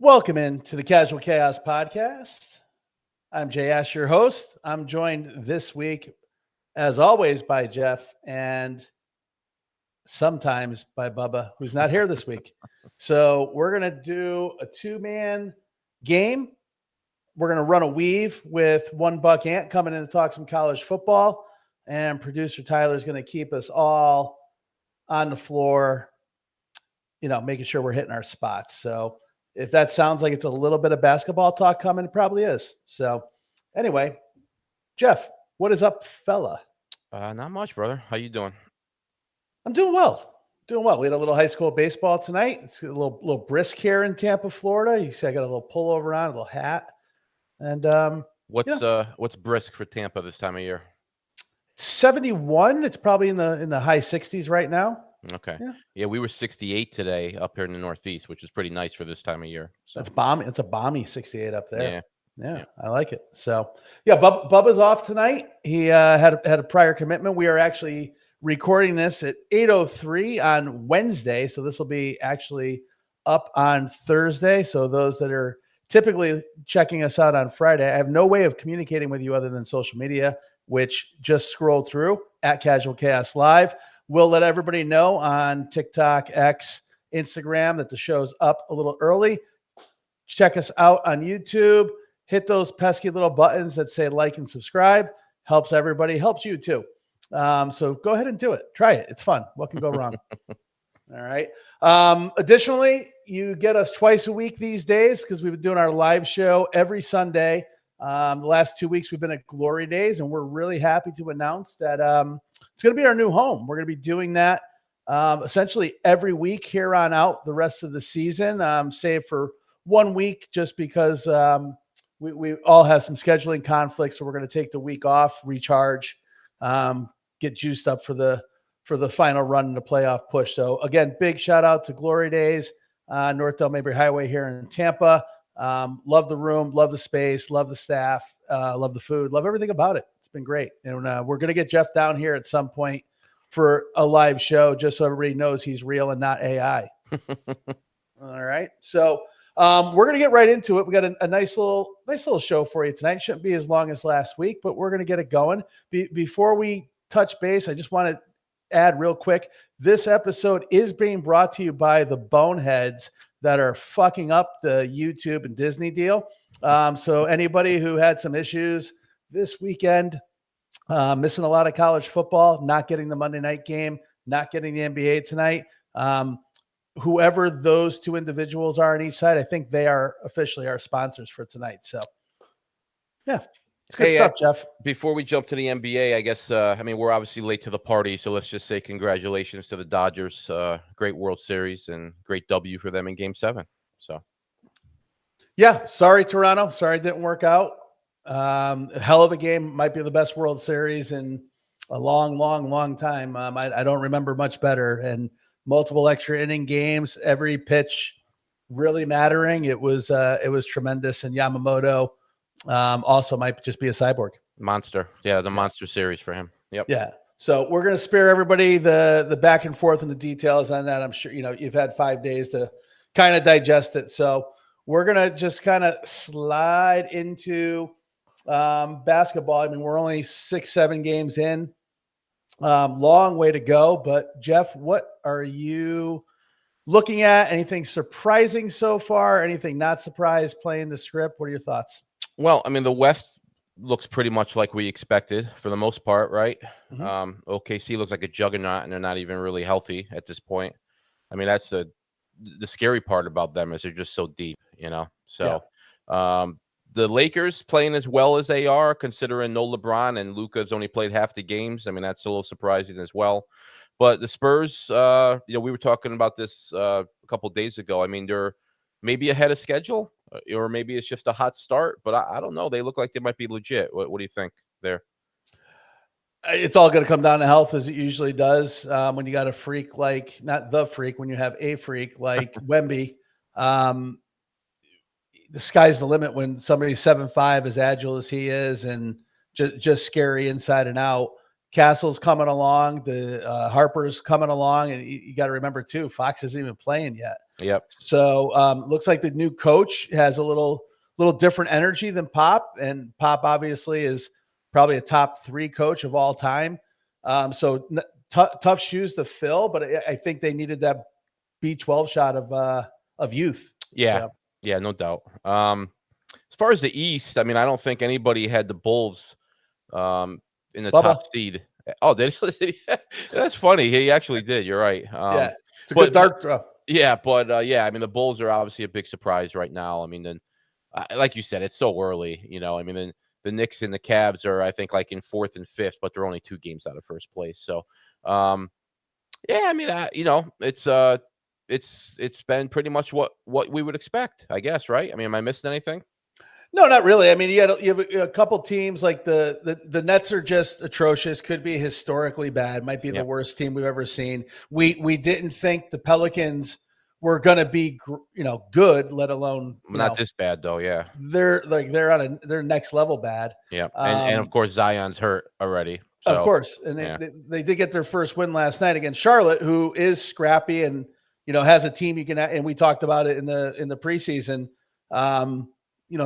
Welcome into the Casual Chaos Podcast. I'm Jay Ash, your host. I'm joined this week, as always, by Jeff and sometimes by Bubba, who's not here this week. So we're going to do a two-man game. We're going to run a weave with one Buck Ant coming in to talk some college football. And producer Tyler's going to keep us all on the floor, making sure we're hitting our spots. So if that sounds like it's a little bit of basketball talk coming, it probably is. So anyway, Jeff, what is up, fella? Not much, brother. How you doing? I'm doing well. We had a little high school baseball tonight. It's a little brisk here in Tampa, Florida. You see I got a little pullover on, a little hat. And what's brisk for Tampa this time of year? 71. It's probably in the high 60s right now. Okay. Yeah, we were 68 today up here in the Northeast, which is pretty nice for this time of year. So. That's balmy. It's a balmy 68 up there. Yeah. I like it. So, yeah, Bubba's off tonight. He had a prior commitment. We are actually recording this at 8:03 on Wednesday, so this will be actually up on Thursday. So those that are typically checking us out on Friday, I have no way of communicating with you other than social media, which just scrolled through at Casual Chaos Live. We'll let everybody know on TikTok, X, Instagram that the show's up a little early. Check us out on YouTube. Hit those pesky little buttons that say like and subscribe. Helps everybody. Helps you too. So go ahead and do it. Try it. It's fun. What can go wrong? All right. Additionally, you get us twice a week these days because we've been doing our live show every Sunday. The last 2 weeks we've been at Glory Days, and we're really happy to announce that it's going to be our new home. We're going to be doing that essentially every week here on out the rest of the season, save for 1 week just because we all have some scheduling conflicts. So we're going to take the week off, recharge, get juiced up for the final run in the playoff push. So again, big shout out to Glory Days, North Del Mabry Highway here in Tampa. Love the room, love the space, love the staff, love the food, love everything about it. It's been great. And we're going to get Jeff down here at some point for a live show, just so everybody knows he's real and not AI. All right. So we're going to get right into it. We got a nice little show for you tonight. Shouldn't be as long as last week, but we're going to get it going. Before we touch base, I just want to add real quick. This episode is being brought to you by the boneheads that are fucking up the YouTube and Disney deal. So anybody who had some issues this weekend, missing a lot of college football, not getting the Monday night game, not getting the NBA tonight, whoever those two individuals are on each side, I think they are officially our sponsors for tonight. So yeah, it's good stuff, Jeff. Before we jump to the NBA, I guess, we're obviously late to the party, so let's just say congratulations to the Dodgers. Great World Series and great W for them in Game 7. So, yeah, sorry, Toronto. Sorry it didn't work out. Hell of a game. Might be the best World Series in a long time. I don't remember much better. And multiple extra inning games, every pitch really mattering. It was tremendous. And Yamamoto also might just be a cyborg monster. Yeah, the monster series for him. Yep. Yeah. So we're going to spare everybody the back and forth and the details on that. I'm sure you've had 5 days to kind of digest it. So we're going to just kind of slide into basketball. I mean, we're only 6-7 games in. Long way to go. But Jeff, what are you looking at? Anything surprising so far? Anything not surprised playing the script? What are your thoughts? Well, I mean, the West looks pretty much like we expected for the most part, right? Mm-hmm. OKC looks like a juggernaut, and they're not even really healthy at this point. I mean, that's the scary part about them is they're just so deep, So the Lakers playing as well as they are, considering no LeBron and Luka's only played half the games. I mean, that's a little surprising as well. But the Spurs, we were talking about this a couple of days ago. I mean, they're maybe ahead of schedule, or maybe it's just a hot start. But I don't know. They look like they might be legit. What do you think there? It's all going to come down to health, as it usually does. When you got a freak like, not the freak, when you have a freak like Wemby, the sky's the limit when somebody's 7'5", as agile as he is, and just scary inside and out. Castle's coming along, the Harper's coming along, and you got to remember too, Fox isn't even playing yet. Yep. So looks like the new coach has a little different energy than Pop, and Pop obviously is probably a top 3 coach of all time. So tough shoes to fill, but I think they needed that B12 shot of youth. Yeah. So. Yeah, no doubt. As far as the East, I mean, I don't think anybody had the Bulls in the top Bubba. seed. Oh, did he? That's funny. He actually did. You're right. Yeah, it's a good But dart throw. yeah, but yeah, I mean, the Bulls are obviously a big surprise right now. I mean, then like you said, it's so early. I mean, then the Knicks and the Cavs are, I think, like in 4th and 5th, but they're only 2 games out of first place. So, yeah, I mean, it's been pretty much what we would expect, I guess, right? I mean, am I missing anything? No, not really. I mean, you have a couple teams like the Nets are just atrocious. Could be historically bad. Might be the Yep. worst team we've ever seen. We didn't think the Pelicans were going to be good, let alone Not this bad though. Yeah. they're on their next level bad. Yeah. And of course Zion's hurt already. Of So course, and yeah. they did get their first win last night against Charlotte, who is scrappy and has a team you can. And we talked about it in the preseason.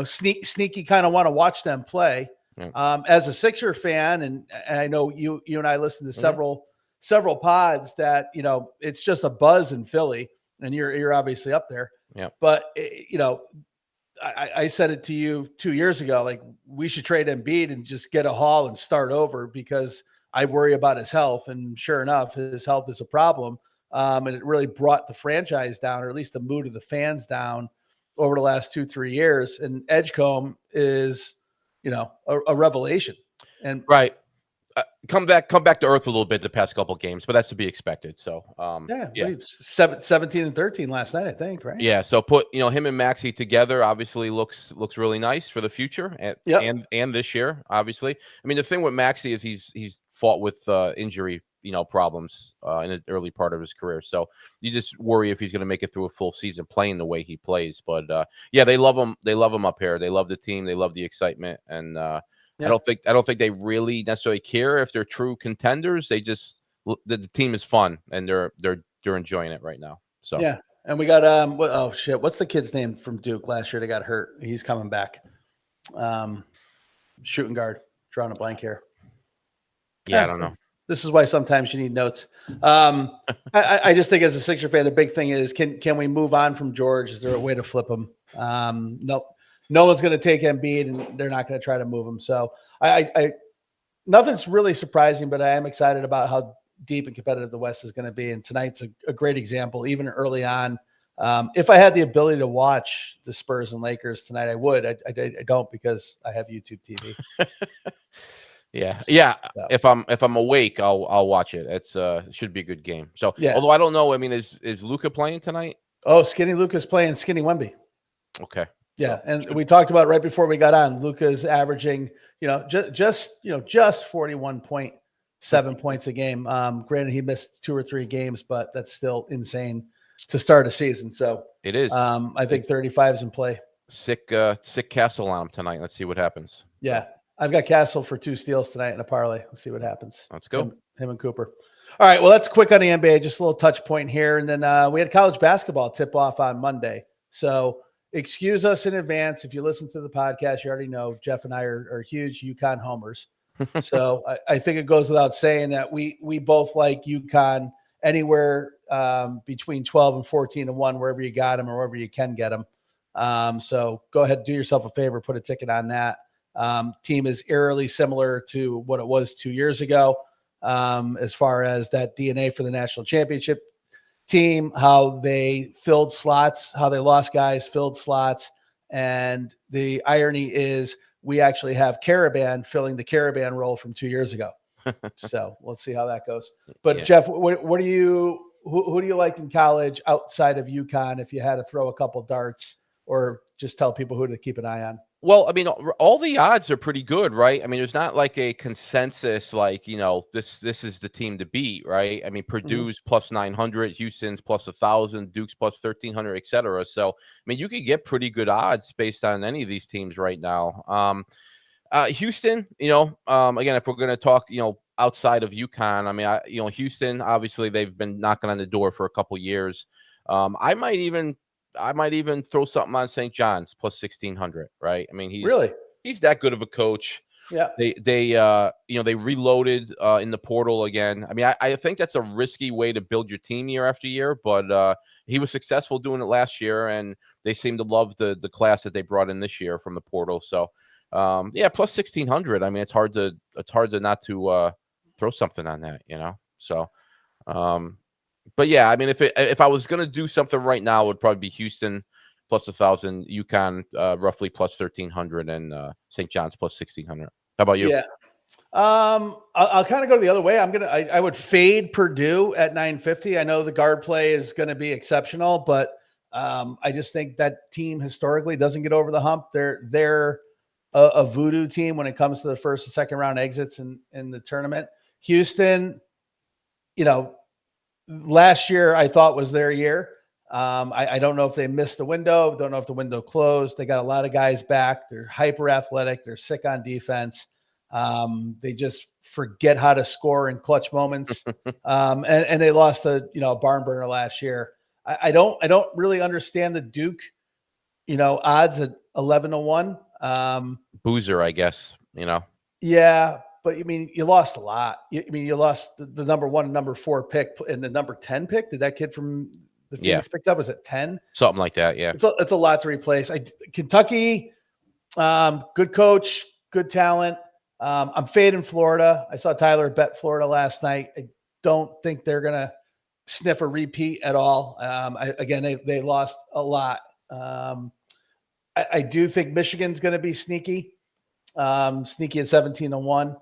Sneaky kind of want to watch them play. Yeah. As a Sixer fan, and I know you and I listened to several pods that it's just a buzz in Philly, and you're obviously up there. Yeah. But I said it to you 2 years ago, like we should trade Embiid and just get a haul and start over because I worry about his health. And sure enough, his health is a problem. And it really brought the franchise down, or at least the mood of the fans down over the last 2-3 years. And Edgecombe is, a revelation. And right. Come back to earth a little bit the past couple games, but that's to be expected. So yeah. 17 and 13 last night, I think, right? Yeah. So put him and Maxey together obviously looks really nice for the future and this year, obviously. I mean, the thing with Maxey is he's fought with injury problems in the early part of his career. So you just worry if he's going to make it through a full season playing the way he plays. But yeah, they love him. They love him up here. They love the team. They love the excitement. And I don't think they really necessarily care if they're true contenders. They just the team is fun and they're enjoying it right now. So yeah, and we got what's the kid's name from Duke last year? They got hurt. He's coming back. Shooting guard. Drawing a blank here. Yeah, I don't know. This is why sometimes you need notes. I just think as a Sixer fan, the big thing is can we move on from George? Is there a way to flip him? Nope. No one's going to take Embiid, and they're not going to try to move him. So I nothing's really surprising, but I am excited about how deep and competitive the West is going to be. And tonight's a great example, even early on. If I had the ability to watch the Spurs and Lakers tonight, I would. I don't because I have YouTube TV. Yeah. So. If I'm awake, I'll watch it. It should be a good game. So yeah. Although I don't know, I mean, is Luka playing tonight? Oh, Skinny Luka's playing Skinny Wemby. Okay. Yeah, and we talked about right before we got on. Luka's averaging, just 41.7 points a game. Granted, he missed 2 or 3 games, but that's still insane to start a season. So it is. I think 35 is in play. Sick Castle on him tonight. Let's see what happens. Yeah, I've got Castle for 2 steals tonight in a parlay. Let's see what happens. Let's go. Him and Cooper. All right, well, that's quick on the NBA. Just a little touch point here, and then we had college basketball tip off on Monday. So. Excuse us in advance. If you listen to the podcast, you already know Jeff and I are huge UConn homers. So I think it goes without saying that we both like UConn anywhere between 12 and 14-1, wherever you got them or wherever you can get them. So go ahead, do yourself a favor, put a ticket on that. Team is eerily similar to what it was 2 years ago as far as that DNA for the national championship team, how they filled slots, how they lost guys, filled slots. And the irony is we actually have Caravan filling the Caravan role from 2 years ago. So let's see how that goes. But Jeff, what do you, who do you like in college outside of UConn if you had to throw a couple darts or just tell people who to keep an eye on? Well, I mean, all the odds are pretty good, right? I mean, there's not like a consensus, like, this is the team to beat, right? I mean, Purdue's plus 900, Houston's plus 1,000, Duke's plus 1,300, et cetera. So, I mean, you could get pretty good odds based on any of these teams right now. Houston, again, if we're going to talk, outside of UConn, I mean, Houston, obviously they've been knocking on the door for a couple years. I might even throw something on St. John's plus 1,600. Right? I mean, he's that good of a coach. Yeah. They reloaded in the portal again. I mean, I think that's a risky way to build your team year after year, but he was successful doing it last year, and they seem to love the class that they brought in this year from the portal. So, plus 1,600. I mean, it's hard to not to throw something on that, So, but yeah, I mean, if I was gonna do something right now, it would probably be Houston plus 1,000, UConn roughly plus 1,300, and St. John's plus 1,600. How about you? Yeah. I'll kind of go the other way. I would fade Purdue at 950. I know the guard play is going to be exceptional, but I just think that team historically doesn't get over the hump. They're a voodoo team when it comes to the first and second round exits in the tournament. Houston, last year I thought was their year. I don't know if they missed the window. Don't know if the window closed. They got a lot of guys back. They're hyper athletic. They're sick on defense. They just forget how to score in clutch moments. And they lost a barn burner last year. I don't really understand the Duke, odds at 11-1. Boozer, I guess, Yeah, but I mean, you lost a lot. You lost the number 1 and number 4 pick and the number 10 pick. Did that kid from the Phoenix picked up? Was it 10? Something like that. Yeah. It's a lot to replace. Kentucky, good coach, good talent. I'm fading Florida. I saw Tyler bet Florida last night. I don't think they're going to sniff a repeat at all. They lost a lot. I do think Michigan's going to be sneaky at 17-1.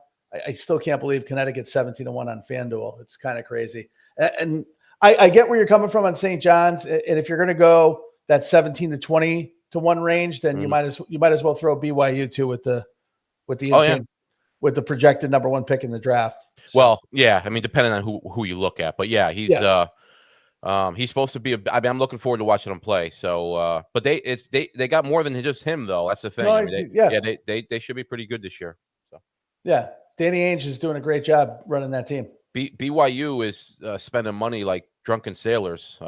I still can't believe Connecticut's 17-1 on FanDuel. It's kind of crazy. And I get where you're coming from on St. John's. And if you're going to go that 17 to 20 to 1 range, then you might as well throw BYU too with the with the projected number 1 pick in the draft. So. Well, yeah, I mean, depending on who you look at, but yeah, he's supposed to be I'm looking forward to watching him play. So, but they got more than just him though. That's the thing. No, they should be pretty good this year. So yeah, Danny Ainge is doing a great job running that team. BYU is spending money like drunken sailors.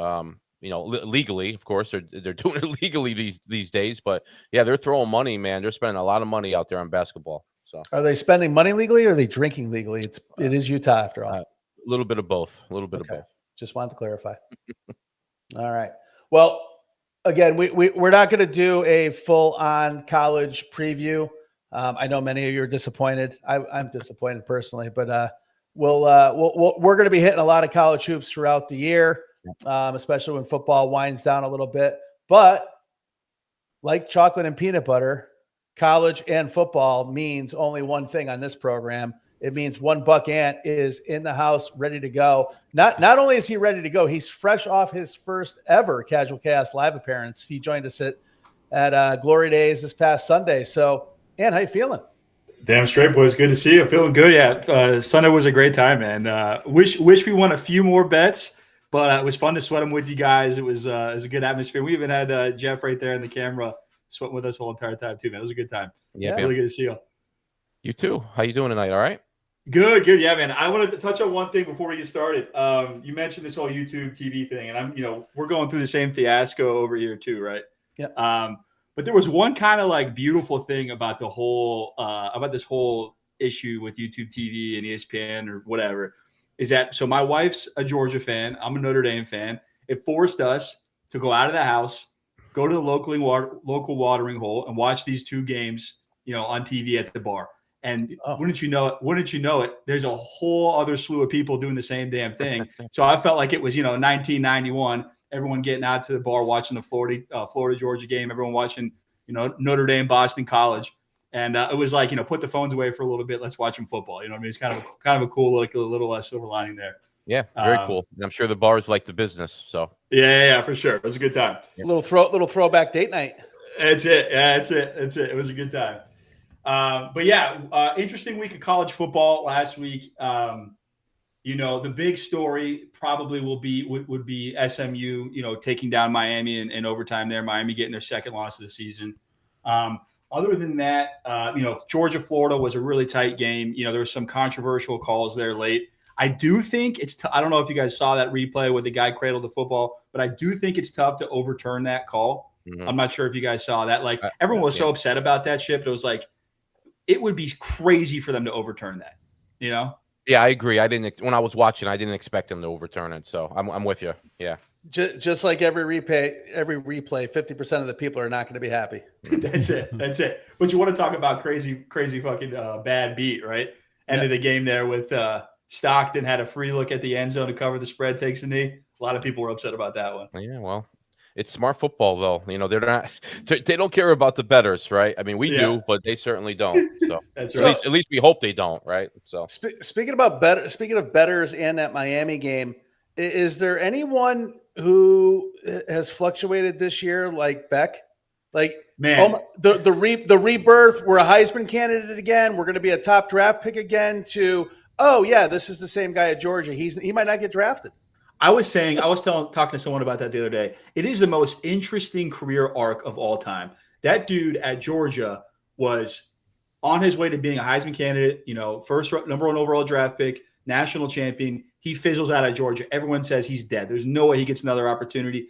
Legally, of course, they're doing it legally these days. But yeah, they're throwing money, man. They're spending a lot of money out there on basketball. So are they spending money legally or are they drinking legally? It is Utah after all. A little bit of both. A little bit of both. Just wanted to clarify. All right. Well, again, we're not going to do a full on college preview. I know many of you are disappointed. I'm disappointed personally, but we're going to be hitting a lot of college hoops throughout the year, especially when football winds down a little bit. But like chocolate and peanut butter, college and football means only one thing on this program. It means one Buck Ant is in the house, ready to go. Not only is he ready to go, he's fresh off his first ever Casual Chaos live appearance. He joined us at Glory Days this past Sunday. So, Ant, how you feeling? Damn straight, boys. Good to see you. Feeling good. Yeah, Sunday was a great time, man. Wish we won a few more bets, but it was fun to sweat them with you guys. It was a good atmosphere. We even had Jeff right there in the camera sweating with us the whole entire time too, man. It was a good time. Yeah, really good to see you. You too. How you doing tonight? All right. Good. Yeah, man. I wanted to touch on one thing before we get started. You mentioned this whole YouTube TV thing, and we're going through the same fiasco over here too, right? Yeah. But there was one kind of like beautiful thing about the whole about this whole issue with YouTube TV and ESPN or whatever. Is that so? My wife's a Georgia fan. I'm a Notre Dame fan. It forced us to go out of the house, go to the local watering hole, and watch these 2 games, on TV at the bar. And wouldn't you know it, there's a whole other slew of people doing the same damn thing. So I felt like it was, 1991, everyone getting out to the bar, watching the Florida Georgia game, everyone watching, Notre Dame, Boston College. And it was like, put the phones away for a little bit. Let's watch some football. It's kind of a cool, like a little silver lining there. Yeah. Very cool. And I'm sure the bars like the business. So yeah, for sure. It was a good time. Yeah. Little throwback date night. That's it. Yeah, that's it. It was a good time. But yeah, interesting week of college football last week. The big story probably would be SMU, taking down Miami in overtime there. Miami getting their second loss of the season. other than that, Georgia, Florida was a really tight game. There were some controversial calls there late. I do think I don't know if you guys saw that replay where the guy cradled the football, but I do think it's tough to overturn that call. Mhm. I'm not sure if you guys saw that. Like, everyone was so upset about that shit, but it was like, it would be crazy for them to overturn that, Yeah, I agree. When I was watching, I didn't expect him to overturn it. So I'm with you. Yeah. Just like every replay, 50% of the people are not going to be happy. That's it. But you want to talk about crazy fucking bad beat, right? End of the game there with Stockton had a free look at the end zone to cover the spread, takes a knee. A lot of people were upset about that one. Yeah, well, it's smart football, though. They're not. They don't care about the bettors, right? I mean, we do, but they certainly don't. So that's right. At least we hope they don't, right? So speaking of bettors and that Miami game, is there anyone who has fluctuated this year like Beck? Like, man, the rebirth. We're a Heisman candidate again. We're going to be a top draft pick again. To this is the same guy at Georgia. He might not get drafted. I was talking to someone about that the other day. It is the most interesting career arc of all time. That dude at Georgia was on his way to being a Heisman candidate, first number 1 overall draft pick, national champion. He fizzles out at Georgia. Everyone says he's dead. There's no way he gets another opportunity.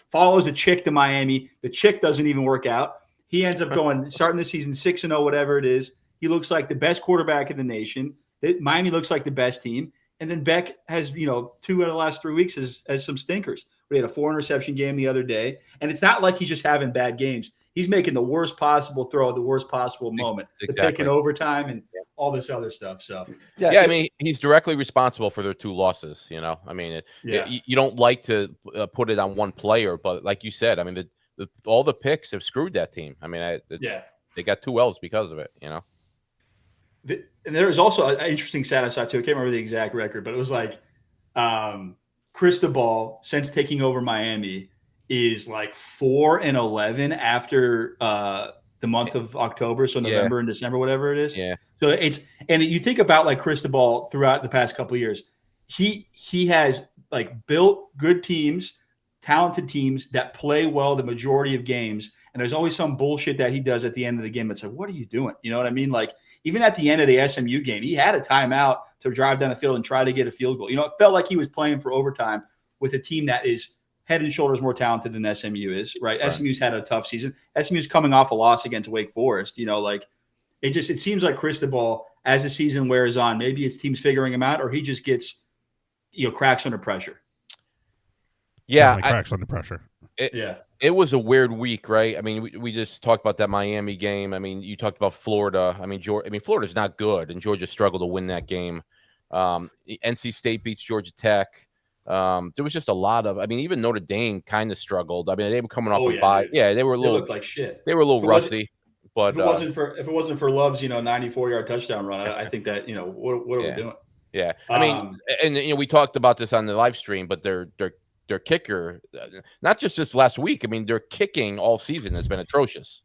Follows a chick to Miami. The chick doesn't even work out. He ends up starting the season 6-0, whatever it is. He looks like the best quarterback in the nation. Miami looks like the best team. And then Beck has, 2 out of the last 3 weeks as some stinkers. We had a 4-interception game the other day. And it's not like he's just having bad games. He's making the worst possible throw at the worst possible moment. Exactly. The pick in overtime and all this other stuff. So I mean, he's directly responsible for their 2 losses. I mean, you don't like to put it on one player, but like you said, I mean, all the picks have screwed that team. I mean, they got 2 L's because of it. And there was also an interesting stat I saw too. I can't remember the exact record, but it was like Cristobal, since taking over Miami, is like 4-11 after the month of October, so November and December, whatever it is. Yeah. So and you think about like Cristobal throughout the past couple of years, he has like built good teams, talented teams that play well the majority of games, and there's always some bullshit that he does at the end of the game. It's like, what are you doing? You know what I mean? Like, even at the end of the SMU game, he had a timeout to drive down the field and try to get a field goal. It felt like he was playing for overtime with a team that is head and shoulders more talented than SMU is, right? SMU's had a tough season. SMU's coming off a loss against Wake Forest. It seems like Cristobal, as the season wears on, maybe it's teams figuring him out, or he just gets, cracks under pressure. Yeah, cracks under pressure. It was a weird week, right? I mean, we just talked about that Miami game. I mean, you talked about Florida. I mean, Florida's not good, and Georgia struggled to win that game. NC State beats Georgia Tech. There was just a lot of. I mean, even Notre Dame kind of struggled. I mean, they were coming off a bye. Yeah, they were a little. They looked like shit. They were a little rusty. But if it wasn't for Love's 94-yard touchdown run, I think that what are we doing? Yeah, I mean, and we talked about this on the live stream, but their kicker, not just this last week. I mean, their kicking all season has been atrocious.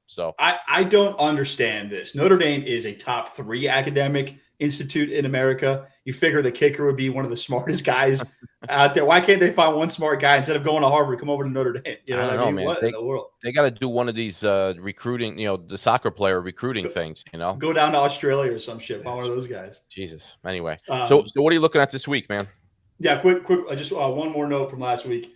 So I don't understand this. Notre Dame is a top 3 academic institute in America. You figure the kicker would be one of the smartest guys out there. Why can't they find one smart guy instead of going to Harvard? Come over to Notre Dame. I don't know, man. What in the world? They got to do one of these recruiting, the soccer player recruiting things. Go down to Australia or some shit. Find one of those guys. Jesus. Anyway, so what are you looking at this week, man? Yeah, quick. Just one more note from last week.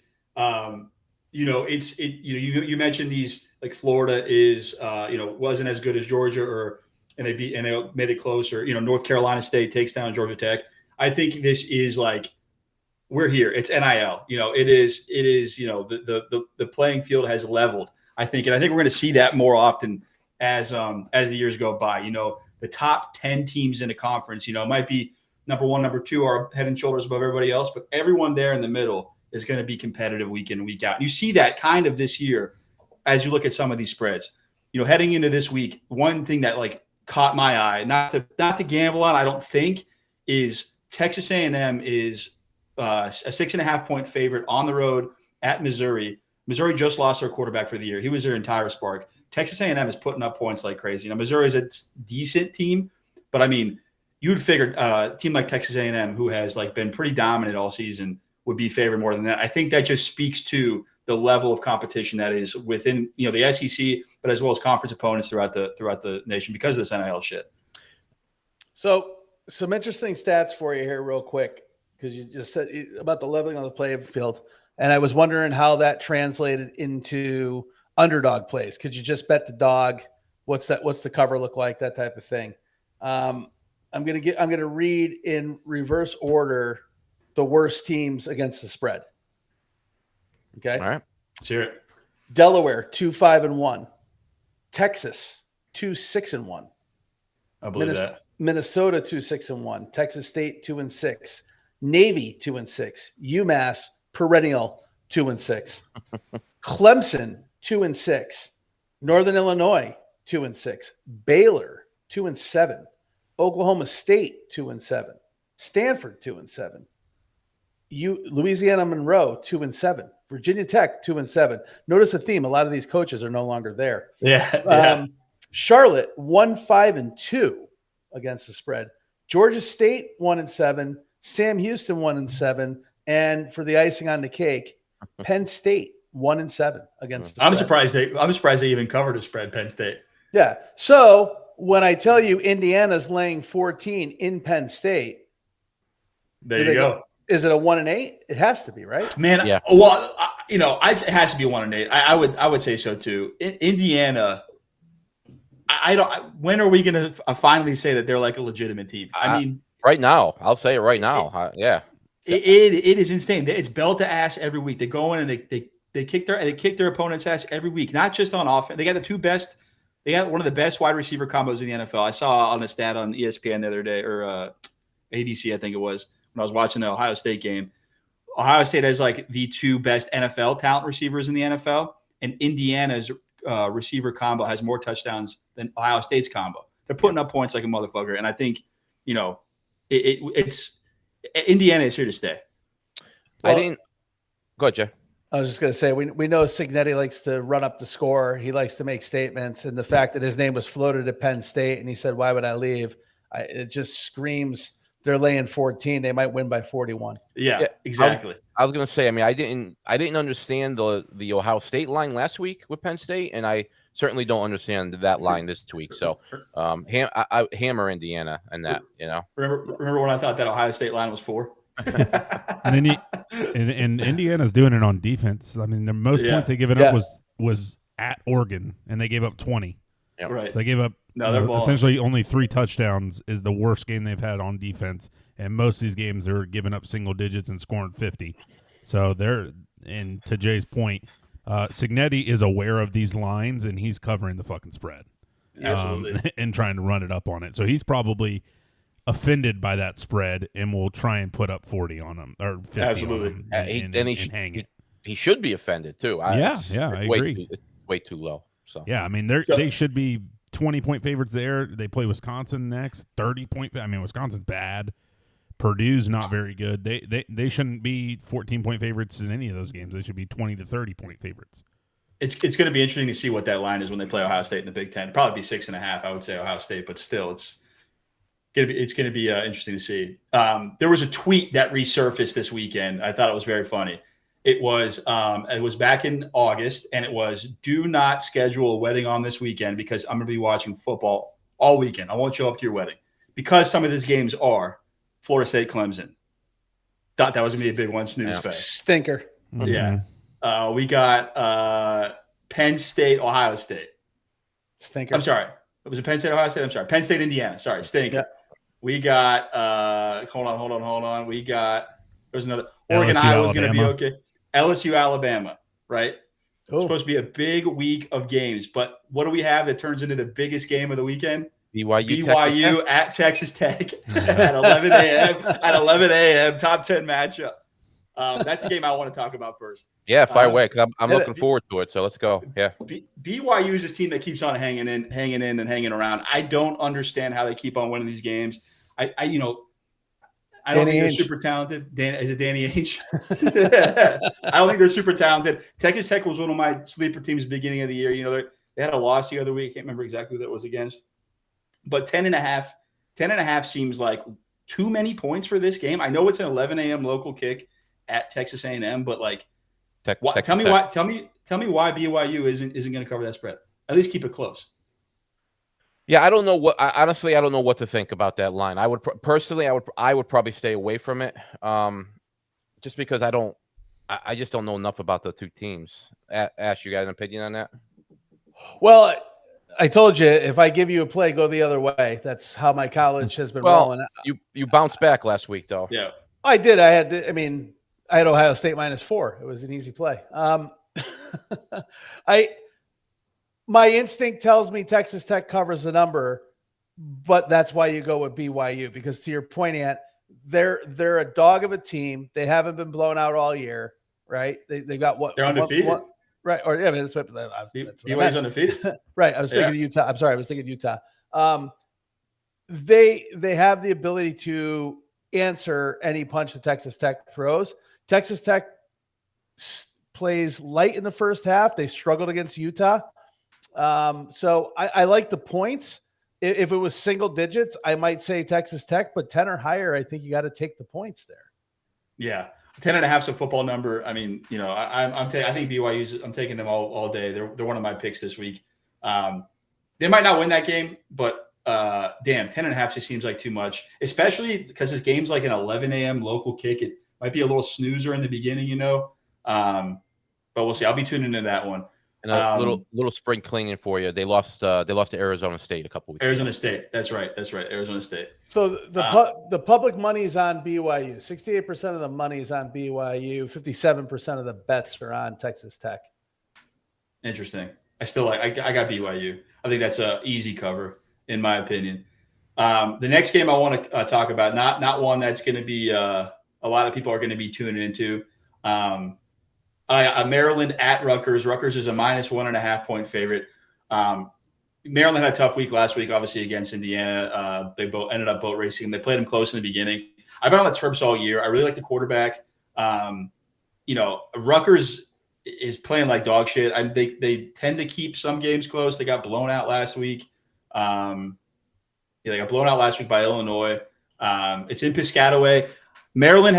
You mentioned these, like Florida is wasn't as good as Georgia, and they made it closer. North Carolina State takes down Georgia Tech. I think this is like, we're here. It's NIL. It is. The playing field has leveled, I think, and I think we're going to see that more often as the years go by. The top 10 teams in a conference, might be number 1, number 2 are head and shoulders above everybody else, but everyone there in the middle is going to be competitive week in and week out. And you see that kind of this year as you look at some of these spreads. Heading into this week, one thing that like caught my eye, not to gamble on, I don't think, is Texas A&M is a 6.5 point favorite on the road at Missouri. Missouri just lost their quarterback for the year. He was their entire spark. Texas A&M is putting up points like crazy. Missouri is a decent team, but I mean, you'd figure a team like Texas A&M, who has like been pretty dominant all season, would be favored more than that. I think that just speaks to the level of competition that is within, the SEC, but as well as conference opponents throughout the nation because of this NIL shit. So some interesting stats for you here real quick, because you just said about the leveling of the playing field. And I was wondering how that translated into underdog plays. Could you just bet the dog? What's the cover look like? That type of thing. I'm going to read in reverse order the worst teams against the spread. Okay. All right. Let's hear it. Delaware 2-5-1. Texas 2-6-1. I believe that. Minnesota 2-6-1. Texas State 2-6. Navy 2-6. UMass perennial 2-6. Clemson 2-6. Northern Illinois 2-6. Baylor 2-7. Oklahoma State 2-7. Stanford 2-7. Louisiana Monroe 2-7. Virginia Tech 2-7. Notice a theme: a lot of these coaches are no longer there. Yeah. Charlotte 1-5-2 against the spread. Georgia State 1-7. Sam Houston 1-7. And for the icing on the cake, Penn State 1-7 against the spread. I'm surprised they even covered a spread. Penn State. Yeah. So when I tell you Indiana's laying 14 in Penn State, there you go. Is it a 1-8? It has to be, right? Man, yeah. Well, it has to be 1-8. I would say so too. Indiana, I don't. When are we going to finally say that they're like a legitimate team? I mean, right now, I'll say it right now. Yeah, it is insane. It's belt to ass every week. They go in and they kick their opponent's ass every week. Not just on offense. They got They got one of the best wide receiver combos in the NFL. I saw on a stat on ESPN the other day, or ABC, I think it was, when I was watching the Ohio State game. Ohio State has like the two best NFL talent receivers in the NFL, and Indiana's receiver combo has more touchdowns than Ohio State's combo. They're putting up points like a motherfucker, and I think it's Indiana is here to stay. Well, go ahead, Jay. I was just going to say, we know Cignetti likes to run up the score. He likes to make statements, and the fact that his name was floated at Penn State and he said, "Why would I leave?" It just screams they're laying 14. They might win by 41. Yeah, exactly. I was going to say, I mean, I didn't understand the Ohio State line last week with Penn State, and I certainly don't understand that line this week. So, I hammer Indiana and that, Remember when I thought that Ohio State line was 4? And then and Indiana's doing it on defense. I mean, the most points they given up was at Oregon, and they gave up 20. Yep. Right. So they gave up essentially only 3 touchdowns is the worst game they've had on defense, and most of these games are giving up single digits and scoring 50. So and to Jay's point, Cignetti is aware of these lines, and he's covering the fucking spread. Absolutely. And trying to run it up on it. So he's probably offended by that spread and will try and put up 40 on them or 50 Absolutely. on them and hang it. He should be offended too. I agree. It's way too low. So yeah, I mean they should be 20-point favorites there. They play Wisconsin next, 30-point. I mean, Wisconsin's bad. Purdue's not very good. They shouldn't be 14-point favorites in any of those games. They should be 20 to 30-point favorites. It's going to be interesting to see what that line is when they play Ohio State in the Big Ten. It'd probably be 6.5. I would say Ohio State, but still, it's going to be interesting to see. There was a tweet that resurfaced this weekend. I thought it was very funny. It was back in August, and it was, "Do not schedule a wedding on this weekend because I'm going to be watching football all weekend. I won't show up to your wedding." Because some of these games are Florida State, Clemson. Thought that was going to be a big one. Snooze fest. Stinker. Mm-hmm. Yeah. We got Penn State, Ohio State. Stinker. I'm sorry. Was it Penn State, Ohio State? I'm sorry. Penn State, Indiana. Sorry. Stinker. Yeah. We got hold on. We got there's another Oregon, Iowa was going to be okay. LSU, Alabama, right? It's supposed to be a big week of games, but what do we have that turns into the biggest game of the weekend? BYU at Texas Tech at 11 a.m. At 11 a.m. Top 10 matchup. That's the game I want to talk about first. Yeah, fire away, because I'm looking forward to it. So let's go. Yeah. BYU is this team that keeps on hanging in and hanging around. I don't understand how they keep on winning these games. I don't think they're super talented. Is it Danny Ainge? I don't think they're super talented. Texas Tech was one of my sleeper teams at the beginning of the year. They had a loss the other week. I can't remember exactly who that was against. But 10.5 seems like too many points for this game. I know it's an 11 a.m. local kick at Texas A&M, but Tell me why BYU isn't going to cover that spread. At least keep it close. Yeah, I don't know honestly, I don't know what to think about that line. I would personally, I would probably stay away from it, just because I just don't know enough about the two teams. Ash, you got an opinion on that? Well, I told you, if I give you a play, go the other way. That's how my college has been rolling. You bounced back last week, though. Yeah, I did. I had Ohio State -4. It was an easy play. My instinct tells me Texas Tech covers the number, but that's why you go with BYU, because to your point, Ant, they're a dog of a team. They haven't been blown out all year, right? They got what? They're undefeated. Right. Or yeah, that's what BYU's undefeated. Right. I was thinking Utah. I'm sorry. I was thinking Utah. They have the ability to answer any punch that Texas Tech throws. Texas Tech plays light in the first half. They struggled against Utah. So I like the points. If it was single digits, I might say Texas Tech, but 10 or higher, I think you got to take the points there. Yeah. 10.5 is a football number. I mean, I think BYU's, I'm taking them all day. They're one of my picks this week. They might not win that game, but damn, 10.5 just seems like too much, especially because this game's like an 11 a.m. local kick. It might be a little snoozer in the beginning, but we'll see. I'll be tuning into that one. And a little spring cleaning for you. They lost to Arizona State a couple weeks ago. Ago. State. That's right. Arizona State. So the public money is on BYU. 68% of the money is on BYU. 57% of the bets are on Texas Tech. Interesting. I got BYU. I think that's a easy cover in my opinion. The next game I want to talk about, not one that's going to be a lot of people are going to be tuning into. Maryland at Rutgers. Rutgers is a -1.5 point favorite. Maryland had a tough week last week, obviously against Indiana. They both ended up boat racing. They played them close in the beginning. I've been on the Terps all year. I really like the quarterback. Rutgers is playing like dog shit. They tend to keep some games close. They got blown out last week. They got blown out last week by Illinois. It's in Piscataway. Maryland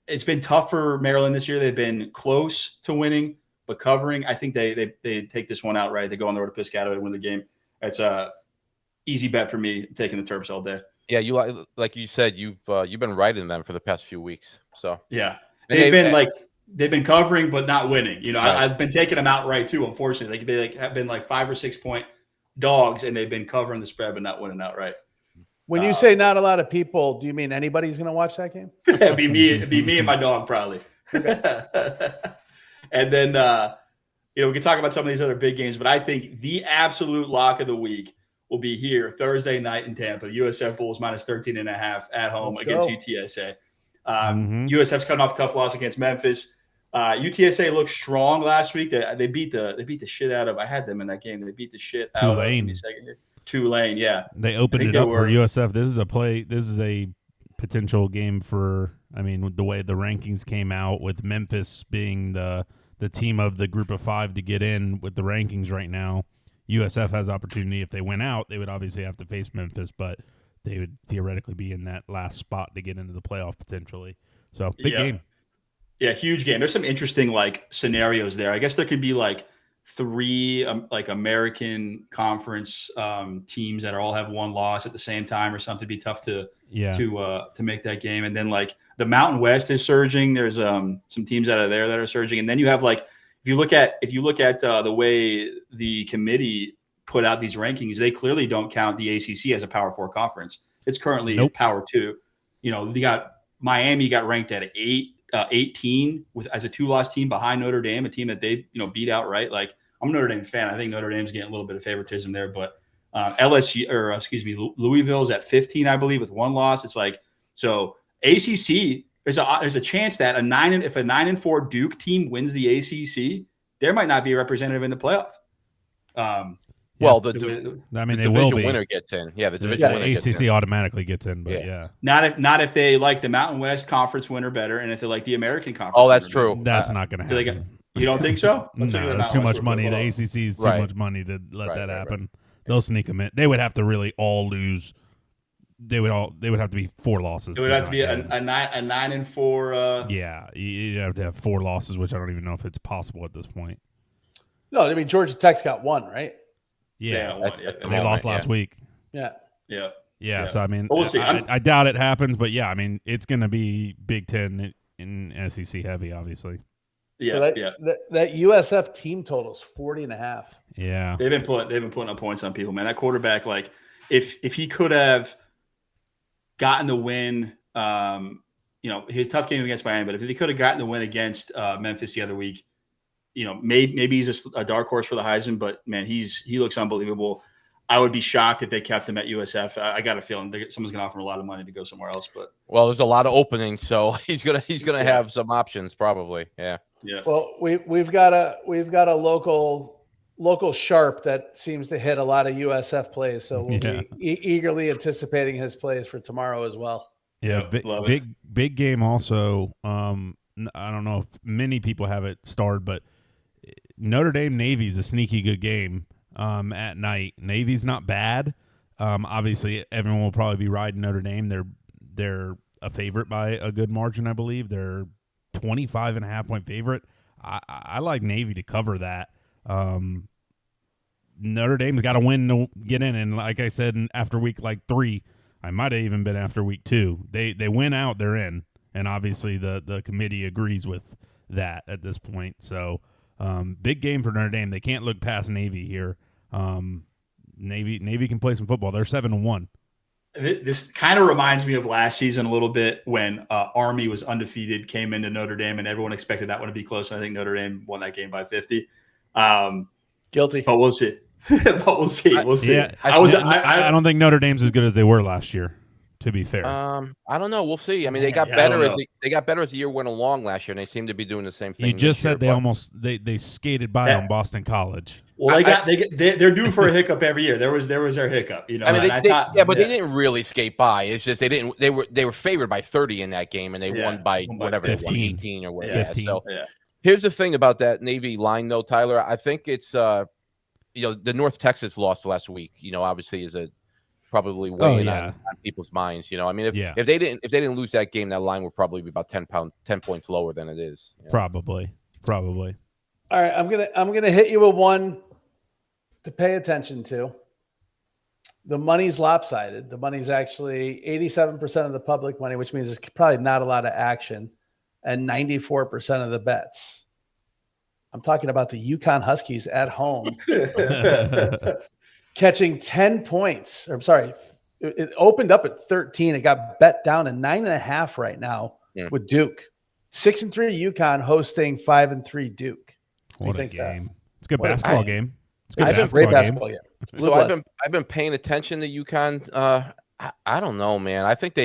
it's been tough for Maryland this year. They've been close to winning, but covering. I think they take this one outright. They go on the road to Piscataway to win the game. It's a easy bet for me, taking the Terps all day. Yeah, like you said, you've been riding them for the past few weeks. So yeah, they've been covering but not winning. Right. I've been taking them outright too. Unfortunately, they have been 5 or 6 point dogs, and they've been covering the spread but not winning outright. When you say not a lot of people, do you mean anybody's going to watch that game? It'd be me and my dog probably. Okay. And then we can talk about some of these other big games, but I think the absolute lock of the week will be here Thursday night in Tampa. USF Bulls -13.5 at home against UTSA. USF's coming off a tough loss against Memphis. UTSA looked strong last week. They beat the shit out of. I had them in that game. They beat the shit out of Tulane, yeah. They opened it up for USF. This is a potential game for, the way the rankings came out, with Memphis being the team of the group of 5 to get in with the rankings right now. USF has opportunity. If they win out, they would obviously have to face Memphis, but they would theoretically be in that last spot to get into the playoff potentially. So big game. Yeah, huge game. There's some interesting scenarios there. I guess there could be 3 American conference teams that all have one loss at the same time or something. It'd be tough to make that game. And then the Mountain West is surging. There's some teams out of there that are surging. And then you have if you look at the way the committee put out these rankings, they clearly don't count the ACC as a Power 4 conference. It's currently Power 2. They got Miami got ranked at 18 as a 2-loss team behind Notre Dame, a team that they beat outright. I'm a Notre Dame fan. I think Notre Dame's getting a little bit of favoritism there, but Louisville's at 15, I believe, with 1 loss. It's so ACC. There's a chance that if a 9-4 Duke team wins the ACC, there might not be a representative in the playoff. The division winner gets in. Yeah, the division winner ACC gets in. Automatically gets in, but not if they like the Mountain West Conference winner better, and if they like the American Conference. Oh, that's true. That's not going to happen. You don't think so? No, there's too much money. The ACC is too much money to let that happen. They'll sneak them in. They would have to really all lose they would have to be 4 losses. It would have to be a 9-4. Yeah, you'd have to have 4 losses, which I don't even know if it's possible at this point. No, I mean Georgia Tech's got 1, right? Yeah, they lost last week. Yeah. So I mean, we'll see. I doubt it happens, but yeah, I mean, it's going to be Big Ten in SEC heavy, obviously. Yeah, that USF team total's 40.5. Yeah, they've been putting up points on people, man. That quarterback, like, if he could have gotten the win, his tough game against Miami, but if he could have gotten the win against Memphis the other week, maybe he's a dark horse for the Heisman, but man, he looks unbelievable. I would be shocked if they kept him at USF. I got a feeling someone's going to offer him a lot of money to go somewhere else. But there's a lot of openings, so he's gonna have some options probably. Yeah. Well, we've got a local sharp that seems to hit a lot of USF plays, so we'll be eagerly anticipating his plays for tomorrow as well. Yeah, big game also. I don't know if many people have it starred, but Notre Dame Navy's a sneaky good game at night. Navy's not bad. Obviously, everyone will probably be riding Notre Dame. They're a favorite by a good margin, I believe. They're 25.5-point favorite. I like Navy to cover that. Notre Dame's got to win to get in, and like I said, after week 3, I might have even been after week 2. They win out, they're in, and obviously the committee agrees with that at this point. So big game for Notre Dame. They can't look past Navy here. Navy can play some football. They're 7-1. This kind of reminds me of last season a little bit when Army was undefeated, came into Notre Dame, and everyone expected that one to be close. And I think Notre Dame won that game by 50. Guilty, but we'll see. We'll see. Yeah, I don't think Notre Dame's as good as they were last year. To be fair, I don't know. We'll see. I mean, they got better as the year went along last year, and they seem to be doing the same thing. You just said they skated by on Boston College. Well, they're due for a hiccup every year. There was their hiccup, I mean, but they didn't really skate by. It's just they were favored by 30 in that game, and they won by whatever 15. They won, 18 or whatever. 15. So here's the thing about that Navy line, though, Tyler. I think it's the North Texas loss last week. Obviously is probably weighing on people's minds. I mean, if they didn't lose that game, that line would probably be about 10 points lower than it is. Probably. All right, I'm gonna hit you with one to pay attention to. The money's lopsided. The money's actually 87% of the public money, which means there's probably not a lot of action, and 94% of the bets. I'm talking about the UConn Huskies at home. Catching 10 points. I'm sorry. It opened up at 13. It got bet down to 9.5 right now with Duke. 6-3 UConn hosting 5-3 Duke. What a game. It's a good basketball game. It's a great basketball game. So I've been paying attention to UConn. I don't know, man. I think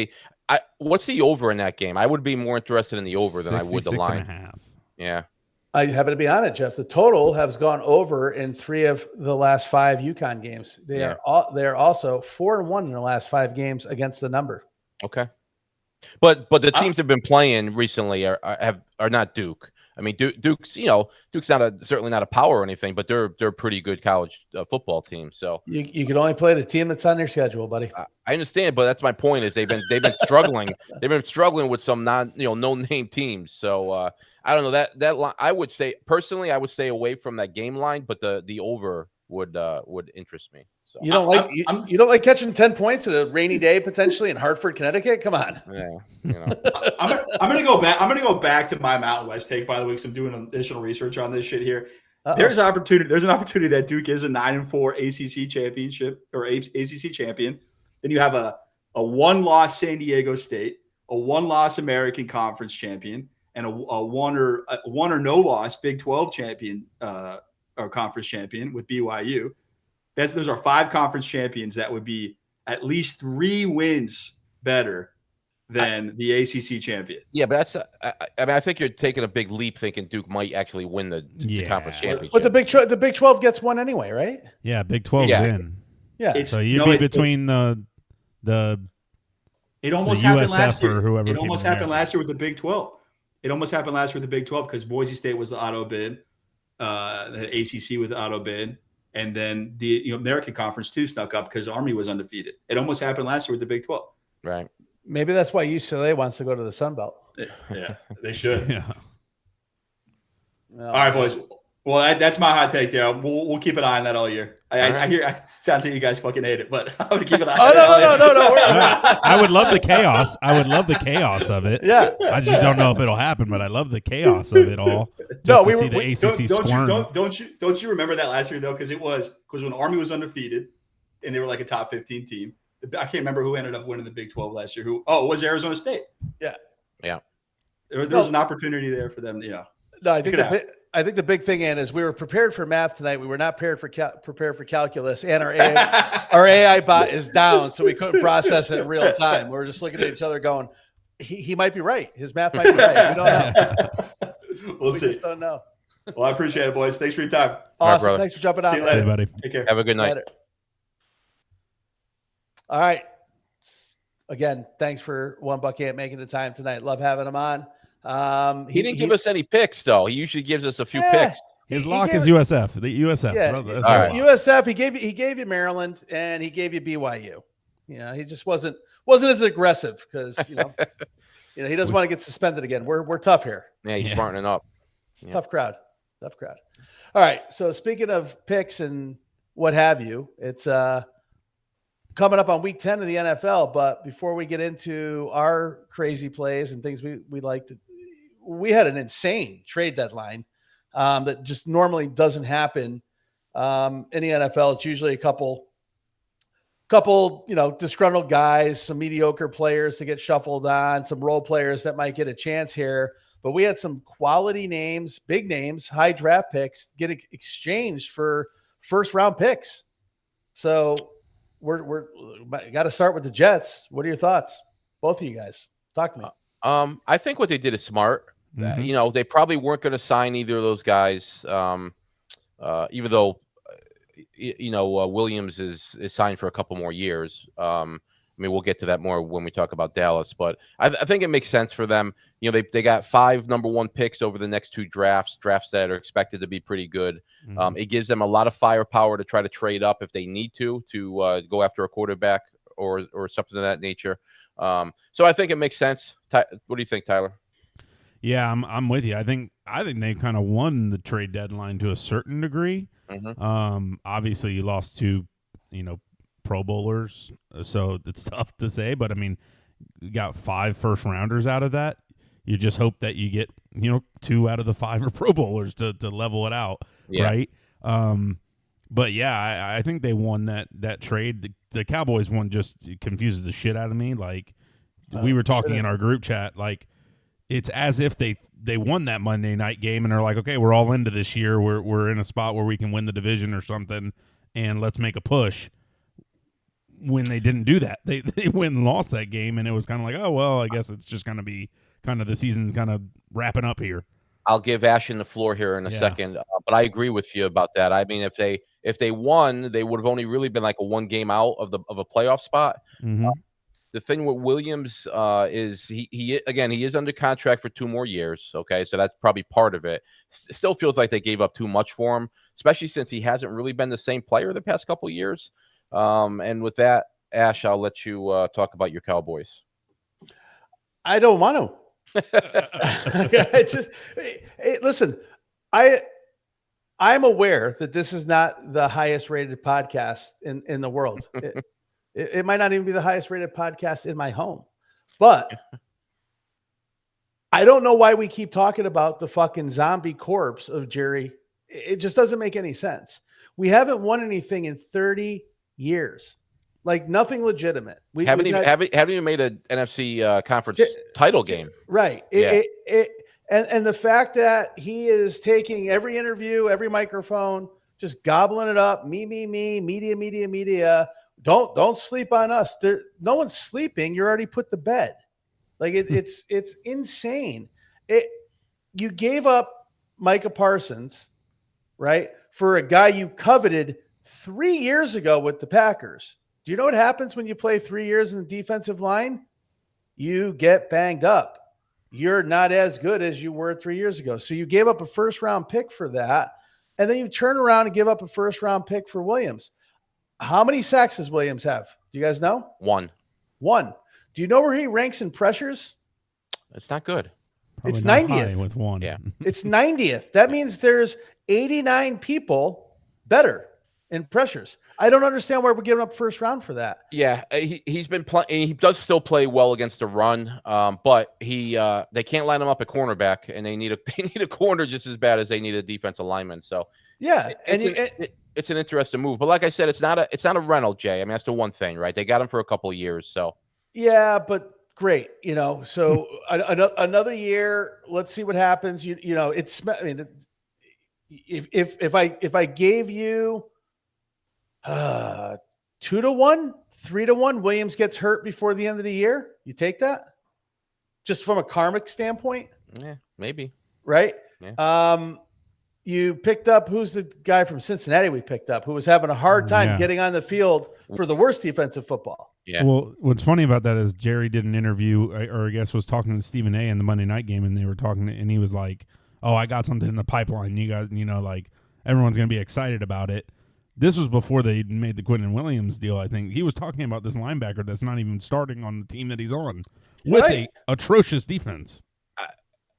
what's the over in that game? I would be more interested in the over than I would the line. 66.5. Yeah. I happen to be on it, Jeff. The total has gone over in 3 of the last 5 UConn games. They're also 4-1 in the last 5 games against the number. Okay, but the teams have been playing recently are not Duke. I mean, Duke's certainly not a power or anything, but they're a pretty good college football team. So you can only play the team that's on your schedule, buddy. I understand, but that's my point. Is they've been struggling. They've been struggling with some no name teams. So I don't know that line. I would say personally, I would stay away from that game line, but the over would interest me. So you don't like catching 10 points at a rainy day potentially in Hartford, Connecticut? Come on. Yeah. I'm gonna go back. I'm gonna go back to my Mountain West take by the way, because I'm doing additional research on this shit here. There's an opportunity that Duke is a 9-4 ACC championship or ACC champion. Then you have a 1-loss San Diego State, a 1-loss American Conference champion, and a one or no loss Big 12 champion or conference champion with BYU. Those are 5 conference champions that would be at least 3 wins better than the ACC champion. Yeah, but I think you're taking a big leap thinking Duke might actually win the conference championship. But the Big 12 gets one anyway, right? Yeah, Big 12's in. Yeah. So you'd be between the It almost happened last year. Or whoever it almost happened last year with the Big 12. It almost happened last year with the Big 12 because Boise State was the auto bid. The ACC with the auto bid. And then the American Conference too snuck up because Army was undefeated. It almost happened last year with the Big 12. Right. Maybe that's why UCLA wants to go to the Sun Belt. Yeah, they should. Yeah. All right, boys. Well, that's my hot take there. We'll keep an eye on that all year. I hear sounds like you guys fucking hate it, but I'm gonna keep an eye on it. No. I would love the chaos. I would love the chaos of it. Yeah. I just don't know if it'll happen, but I love the chaos of it all. Just to see the ACC squirm. Don't you remember that last year though? Because when Army was undefeated and they were like a top 15 team. I can't remember who ended up winning the Big 12 last year. It was Arizona State. Yeah. There was an opportunity there for them. No, I think the big thing, Ann, is we were prepared for math tonight. We were not prepared for calculus, and our AI bot is down, so we couldn't process it in real time. We were just looking at each other, going, "He might be right. His math might be right. We don't know. We'll see. Just don't know." Well, I appreciate it, boys. Thanks for your time. Awesome. Right, thanks for jumping on. See you later, buddy. Take care. Have a good night. Later. All right. Again, thanks for $1 making the time tonight. Love having him on. He didn't give us any picks, though. He usually gives us a few picks. His lock is USF. The USF. Yeah, That's right. USF. He gave you Maryland, and he gave you BYU. He just wasn't as aggressive because he doesn't want to get suspended again. We're tough here. Yeah, he's smartening up. It's a tough crowd. All right. So speaking of picks and what have you, it's coming up on week 10 of the NFL. But before we get into our crazy plays and things we like to, we had an insane trade deadline that just normally doesn't happen in the NFL. It's usually a couple, disgruntled guys, some mediocre players to get shuffled on, some role players that might get a chance here. But we had some quality names, big names, high draft picks get exchanged for first round picks. So we're got to start with the Jets. What are your thoughts? Both of you guys, talk to me. I think what they did is smart. They probably weren't going to sign either of those guys, even though Williams is signed for a couple more years. We'll get to that more when we talk about Dallas, but I think it makes sense for them. They got 5 number 1 picks over the next 2 drafts that are expected to be pretty good. It gives them a lot of firepower to try to trade up if they need to go after a quarterback or something of that nature. So I think it makes sense. What do you think, Tyler? Yeah, I'm with you. I think they kind of won the trade deadline to a certain degree. Obviously, you lost 2, Pro Bowlers, so it's tough to say. But you got 5 first rounders out of that. You just hope that you get 2 out of the 5 are Pro Bowlers to level it out, right? But yeah, I think they won that trade. The Cowboys one just confuses the shit out of me. Like we were talking in our group chat, like it's as if they won that Monday night game and are like, okay, we're all into this year. We're in a spot where we can win the division or something, and let's make a push. When they didn't do that, they went and lost that game, and it was kind of like, oh well, I guess it's just going to be kind of the season kind of wrapping up here. I'll give Ashton the floor here in a second, but I agree with you about that. I mean, if they won, they would have only really been like a 1 game out of a playoff spot. The thing with Williams is he is under contract for 2 more years. Okay, so that's probably part of it. Still feels like they gave up too much for him, especially since he hasn't really been the same player the past couple of years. And with that, Ash, I'll let you talk about your Cowboys. I don't want to. Listen, I'm aware that this is not the highest rated podcast in the world. It might not even be the highest rated podcast in my home, but I don't know why we keep talking about the fucking zombie corpse of Jerry. It just doesn't make any sense. We haven't won anything in 30 years, like nothing legitimate. We haven't even made an NFC conference title game, right? And the fact that he is taking every interview, every microphone, just gobbling it up, me, media. Don't sleep on us. No one's sleeping. You're already put to bed. Like it's insane. You gave up Micah Parsons, right, for a guy you coveted 3 years ago with the Packers. Do you know what happens when you play 3 years in the defensive line? You get banged up. You're not as good as you were 3 years ago. So you gave up a first round pick for that. and then you turn around and give up a first-round pick for Williams. How many sacks does Williams have? Do you guys know? One. Do you know where he ranks in pressures? It's not good. Probably It's not 90th. high with one. Yeah. It's 90th. That means there's 89 people better in pressures. I don't understand why we're giving up first round for that. Yeah, he's been playing. He does still play well against the run, but they can't line him up at cornerback, and they need a corner just as bad as they need a defensive lineman. So yeah, it's an interesting move. But like I said, it's not a rental, Jay. I mean, that's the one thing, right? They got him for a couple of years, so yeah, but great, So another year. Let's see what happens. It's. I mean, if I gave you 2-1, 3-1, Williams gets hurt before the end of the year, you take that? Just from a karmic standpoint? Yeah, maybe. Right? Yeah. You picked up, who's the guy from Cincinnati we picked up who was having a hard time getting on the field for the worst defensive football. Yeah. Well, what's funny about that is Jerry did an interview, or I guess was talking to Stephen A. in the Monday night game, and they were talking, and he was like, "Oh, I got something in the pipeline. You guys, like everyone's going to be excited about it." This was before they made the Quinton Williams deal. I think he was talking about this linebacker that's not even starting on the team that he's on with a atrocious defense.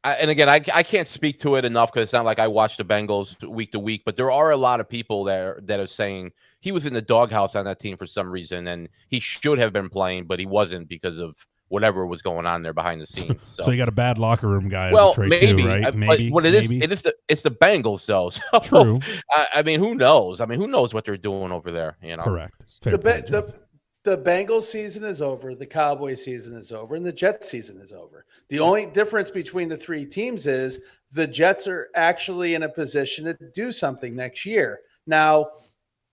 And again, I can't speak to it enough because it's not like I watch the Bengals week to week, but there are a lot of people that are saying he was in the doghouse on that team for some reason, and he should have been playing, but he wasn't because of whatever was going on there behind the scenes. So you got a bad locker room guy. Well, as a trade maybe, too, right? Maybe. What it's the Bengals though. So, true. I mean, who knows? Who knows what they're doing over there? Correct. The Bengals season is over. The Cowboys season is over, and the Jets season is over. The only difference between the three teams is the Jets are actually in a position to do something next year. Now,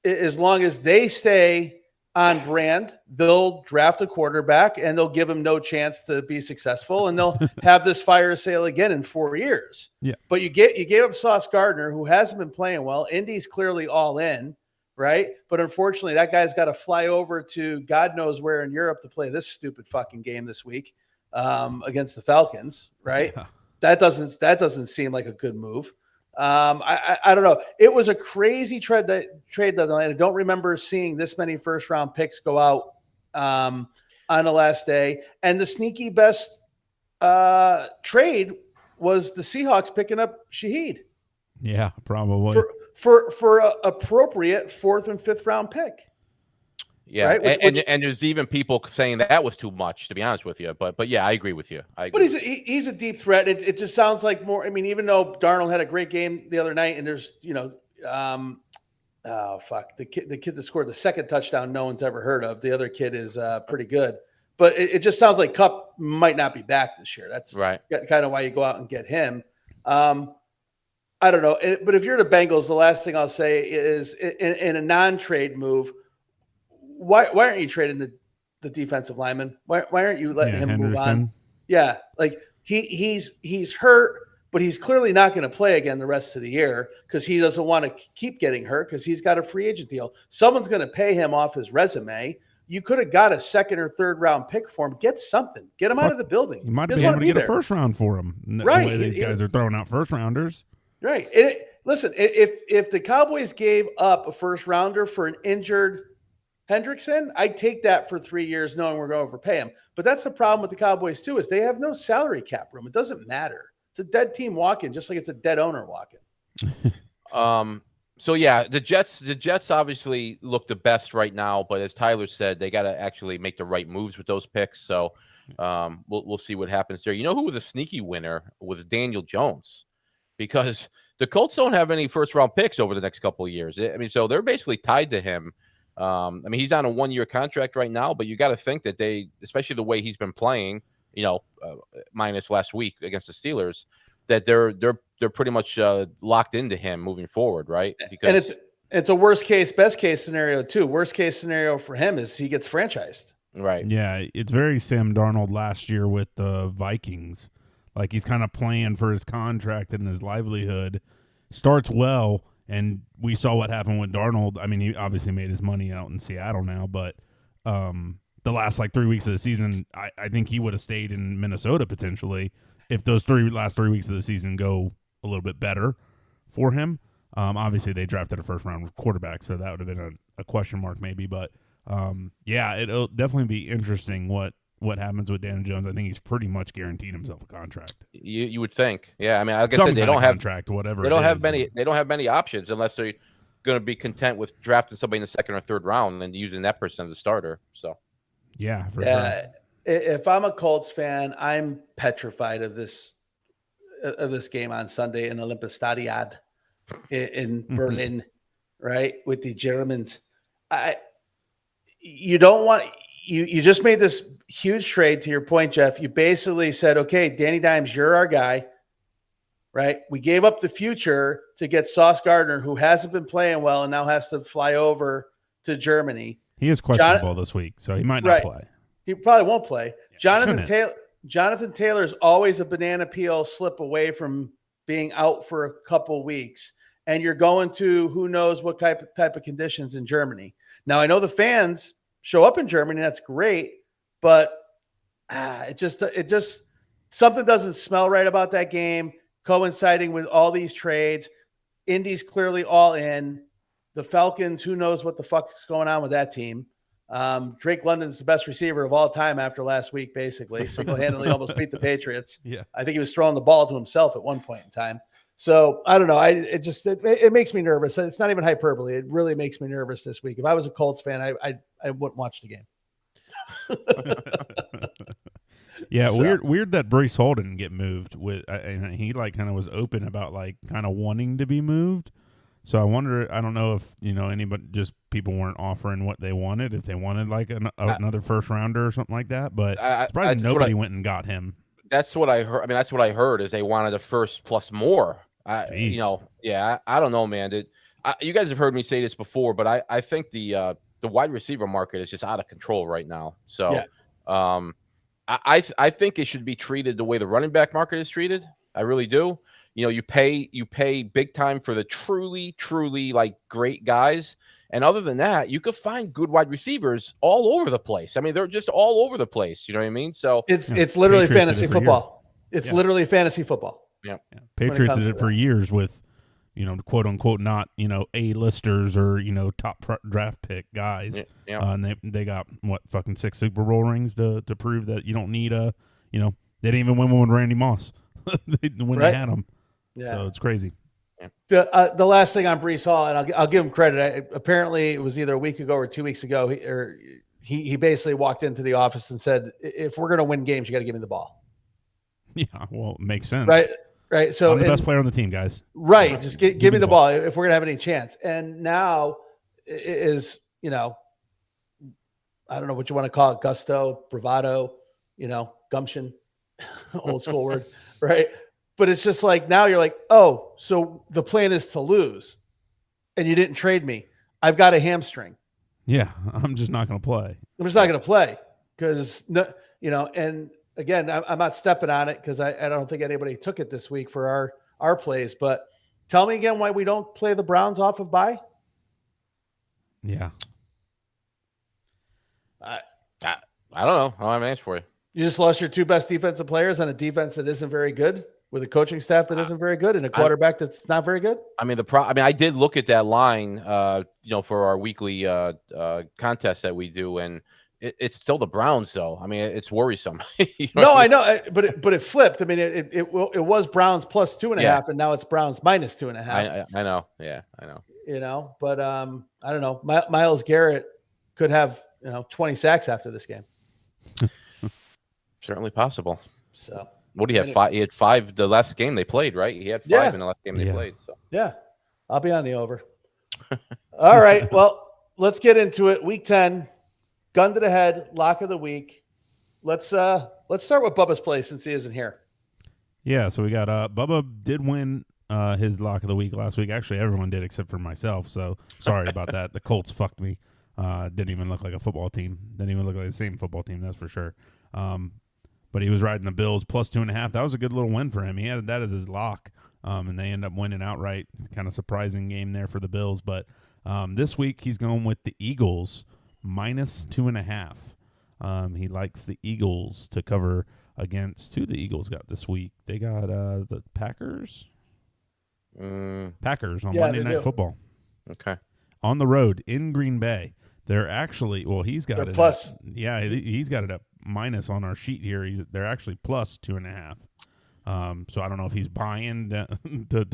as long as they stay on brand, they'll draft a quarterback and they'll give him no chance to be successful, and they'll have this fire sale again in 4 years. Yeah. But you gave up Sauce Gardner, who hasn't been playing well. Indy's clearly all in. Right. But unfortunately, that guy's got to fly over to God knows where in Europe to play this stupid fucking game this week against the Falcons. Right. Yeah. That doesn't seem like a good move. I don't know. It was a crazy trade deadline. I don't remember seeing this many first round picks go out on the last day. And the sneaky best trade was the Seahawks picking up Shaheed. Yeah, probably. For a appropriate 4th and 5th round pick. Yeah, right? And there's even people saying that was too much, to be honest with you. But yeah, I agree with you. But he's a deep threat. It just sounds like more. I mean, even though Darnold had a great game the other night, and there's the kid that scored the second touchdown no one's ever heard of. The other kid is pretty good. But it just sounds like Kupp might not be back this year. That's right. Kind of why you go out and get him. I don't know. But if you're the Bengals, the last thing I'll say is in a non-trade move, why aren't you trading the defensive lineman? Why aren't you letting him Henderson. move on? Yeah. Like he's hurt, but he's clearly not going to play again the rest of the year because he doesn't want to keep getting hurt because he's got a free agent deal. Someone's going to pay him off his resume. You could have got a 2nd or 3rd round pick for him. Get something. Get him out of the building. You might be able to get a first round for him. Right. The way these guys are throwing out first rounders. Right. Listen, if the Cowboys gave up a first rounder for an injured Hendrickson, I'd take that for 3 years knowing we're going to overpay him. But that's the problem with the Cowboys too, is they have no salary cap room. It doesn't matter. It's a dead team walking, just like it's a dead owner walking. So yeah, the Jets obviously look the best right now, but as Tyler said, they got to actually make the right moves with those picks. So we'll see what happens there. You know who was a sneaky winner was Daniel Jones, because the Colts don't have any first round picks over the next couple of years. I mean, so they're basically tied to him. I mean, he's on a 1-year contract right now, but you got to think that they, especially the way he's been playing, minus last week against the Steelers, that they're pretty much locked into him moving forward, right? Because it's a worst case, best case scenario too. Worst case scenario for him is he gets franchised. Right. Yeah, it's very Sam Darnold last year with the Vikings. Like he's kind of playing for his contract and his livelihood. Starts well, and we saw what happened with Darnold. I mean, he obviously made his money out in Seattle now, but the last 3 weeks of the season, I think he would have stayed in Minnesota potentially if those last 3 weeks of the season go a little bit better for him. Obviously, they drafted a first-round quarterback, so that would have been a question mark maybe. But, yeah, it'll definitely be interesting what happens with Daniel Jones. I think he's pretty much guaranteed himself a contract. You would think. Yeah, I mean, like I Some said, they kind of don't have contract, whatever. They don't it have is. many. They don't have many options unless they're going to be content with drafting somebody in the second or third round and using that person as a starter. So, yeah, for sure. If I'm a Colts fan, I'm petrified of this game on Sunday in Olympiastadion in Berlin, right, with the Germans. You don't want you just made this huge trade. To your point, Jeff, you basically said, okay, Danny Dimes, you're our guy, right? We gave up the future to get Sauce Gardner, who hasn't been playing well and now has to fly over to Germany. He is questionable this week, so he might not play. He probably won't play. Yeah, Jonathan Taylor's always a banana peel slip away from being out for a couple weeks, and you're going to who knows what type of conditions in Germany. Now, I know the fans show up in Germany. That's great, but it just something doesn't smell right about that game, coinciding with all these trades. Indy's clearly all in. The Falcons, who knows what the fuck is going on with that team. Drake London's the best receiver of all time after last week, basically. Single-handedly almost beat the Patriots. Yeah. I think he was throwing the ball to himself at one point in time. So I don't know. It makes me nervous. It's not even hyperbole. It really makes me nervous this week. If I was a Colts fan, I wouldn't watch the game. Yeah, so. Weird that Breece Hall didn't get moved and he kind of was open about kind of wanting to be moved. So I wonder. I don't know if anybody, just people weren't offering what they wanted. If they wanted another first rounder or something like that, but surprisingly nobody went and got him. That's what I heard. I mean, that's what I heard is they wanted a first plus more. I don't know, man. You guys have heard me say this before, but I think the wide receiver market is just out of control right now. So, yeah. I think it should be treated the way the running back market is treated. I really do. You pay big time for the truly great guys. And other than that, you could find good wide receivers all over the place. I mean, they're just all over the place. You know what I mean? So it's literally fantasy football. It's literally fantasy football. Yeah. Patriots did it for years with, quote unquote, not, A-listers or, top draft pick guys. Yeah. And they got fucking 6 Super Bowl rings to prove that you don't need they didn't even win one with Randy Moss when they had him. Yeah. So it's crazy. The last thing on Breece Hall, and I'll give him credit. Apparently, it was either a week ago or 2 weeks ago. He basically walked into the office and said, "If we're going to win games, you got to give me the ball." Yeah, well, it makes sense, right. So I'm the best player on the team, guys. Right, just give me the ball if we're going to have any chance. And now is I don't know what you want to call it, gusto, bravado, gumption, old school word, right? But it's just like now you're like, oh, so the plan is to lose, and you didn't trade me. I've got a hamstring. Yeah, I'm just not going to play. I'm just not going to play because And again, I'm not stepping on it because I don't think anybody took it this week for our plays. But tell me again why we don't play the Browns off of bye. Yeah, I don't know. I don't have an answer for you. You just lost your 2 best defensive players on a defense that isn't very good, with a coaching staff that isn't very good, and a quarterback that's not very good. I mean, I did look at that line, for our weekly contest that we do, and it's still the Browns, though. I mean, it's worrisome. I know, but it flipped. I mean, it was Browns plus 2.5, and now it's Browns minus 2.5. I know. Yeah, I know. But I don't know. Myles Garrett could have 20 sacks after this game. Certainly possible. So what do you have? 5? He had 5 the last game they played, right? He had 5 in the last game they played. So yeah, I'll be on the over. All right. Well, let's get into it. Week 10, gun to the head, lock of the week. Let's start with Bubba's play since he isn't here. Yeah. So we got Bubba did win his lock of the week last week. Actually, everyone did except for myself. So sorry about that. The Colts fucked me. Didn't even look like a football team. Didn't even look like the same football team. That's for sure. But he was riding the Bills plus 2.5. That was a good little win for him. He had that as his lock, and they end up winning outright. Kind of surprising game there for the Bills. But this week he's going with the Eagles minus 2.5. He likes the Eagles to cover against who the Eagles got this week. They got the Packers. Packers on Yeah, Monday they Night do. Football. Okay. On the road in Green Bay. They're actually, well, he's got They're it plus. Yeah, he's got it up minus on our sheet here. They're actually plus 2.5. So I don't know if he's buying to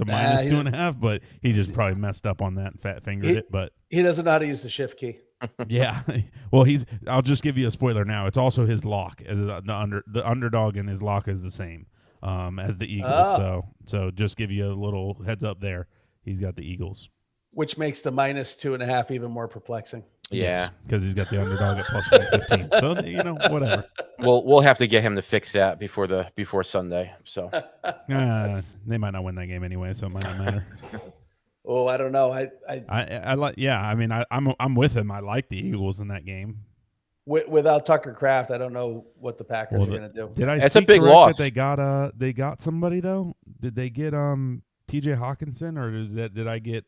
minus 2.5, but he just probably messed up on that and fat fingered it. But he doesn't know how to use the shift key. Yeah, well, I'll just give you a spoiler now. It's also his lock as the underdog, and his lock is the same as the Eagles. So just give you a little heads up there. He's got the Eagles, which makes the minus 2.5 even more perplexing. Yeah, because he's got the underdog at plus 115. So whatever. We'll have to get him to fix that before Sunday. So they might not win that game anyway, so it might not matter. Oh, I don't know. I like. Yeah, I mean, I'm with him. I like the Eagles in that game. Without Tucker Kraft, I don't know what the Packers are going to do. Did I? It's see a big correct loss. That they got somebody though. Did they get T.J. Hawkinson, or did I get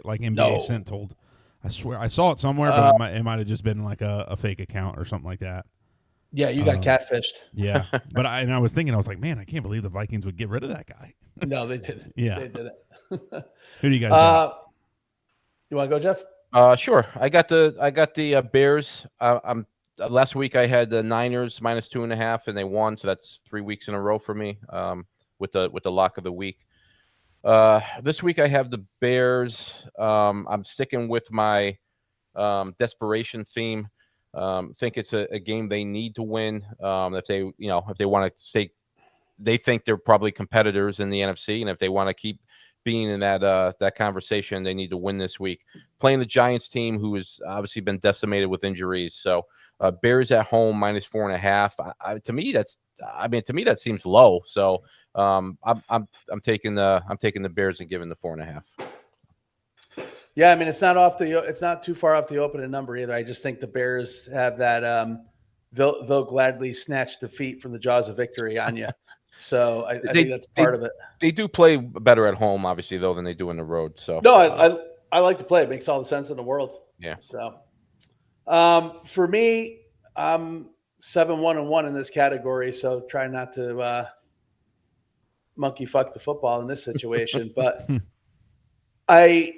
like NBA Central? I swear I saw it somewhere, but it might have just been like a fake account or something like that. Yeah, you got catfished. Yeah, but I was thinking, I was like, man, I can't believe the Vikings would get rid of that guy. No, they didn't. Yeah, they didn't. Who do you guys got? You want to go, Jeff? Sure. I got the Bears. Last week I had the Niners minus 2.5, and they won, so that's 3 weeks in a row for me. With the lock of the week. This week I have the Bears. I'm sticking with my desperation theme. Think it's a game they need to win. If they want to stay, they think they're probably competitors in the NFC, and if they want to keep being in that conversation, they need to win this week. Playing the Giants team, who has obviously been decimated with injuries. So Bears at home minus 4.5. To me, that seems low. So I'm taking the Bears and giving the 4.5. Yeah, I mean it's not too far off the opening number either. I just think the Bears have that they'll gladly snatch defeat from the jaws of victory on you. So I think that's part of it. They do play better at home, obviously, though, than they do on the road. So no, I like to play. It makes all the sense in the world. Yeah. So for me, I'm 7-1-1 in this category. So try not to monkey fuck the football in this situation. But I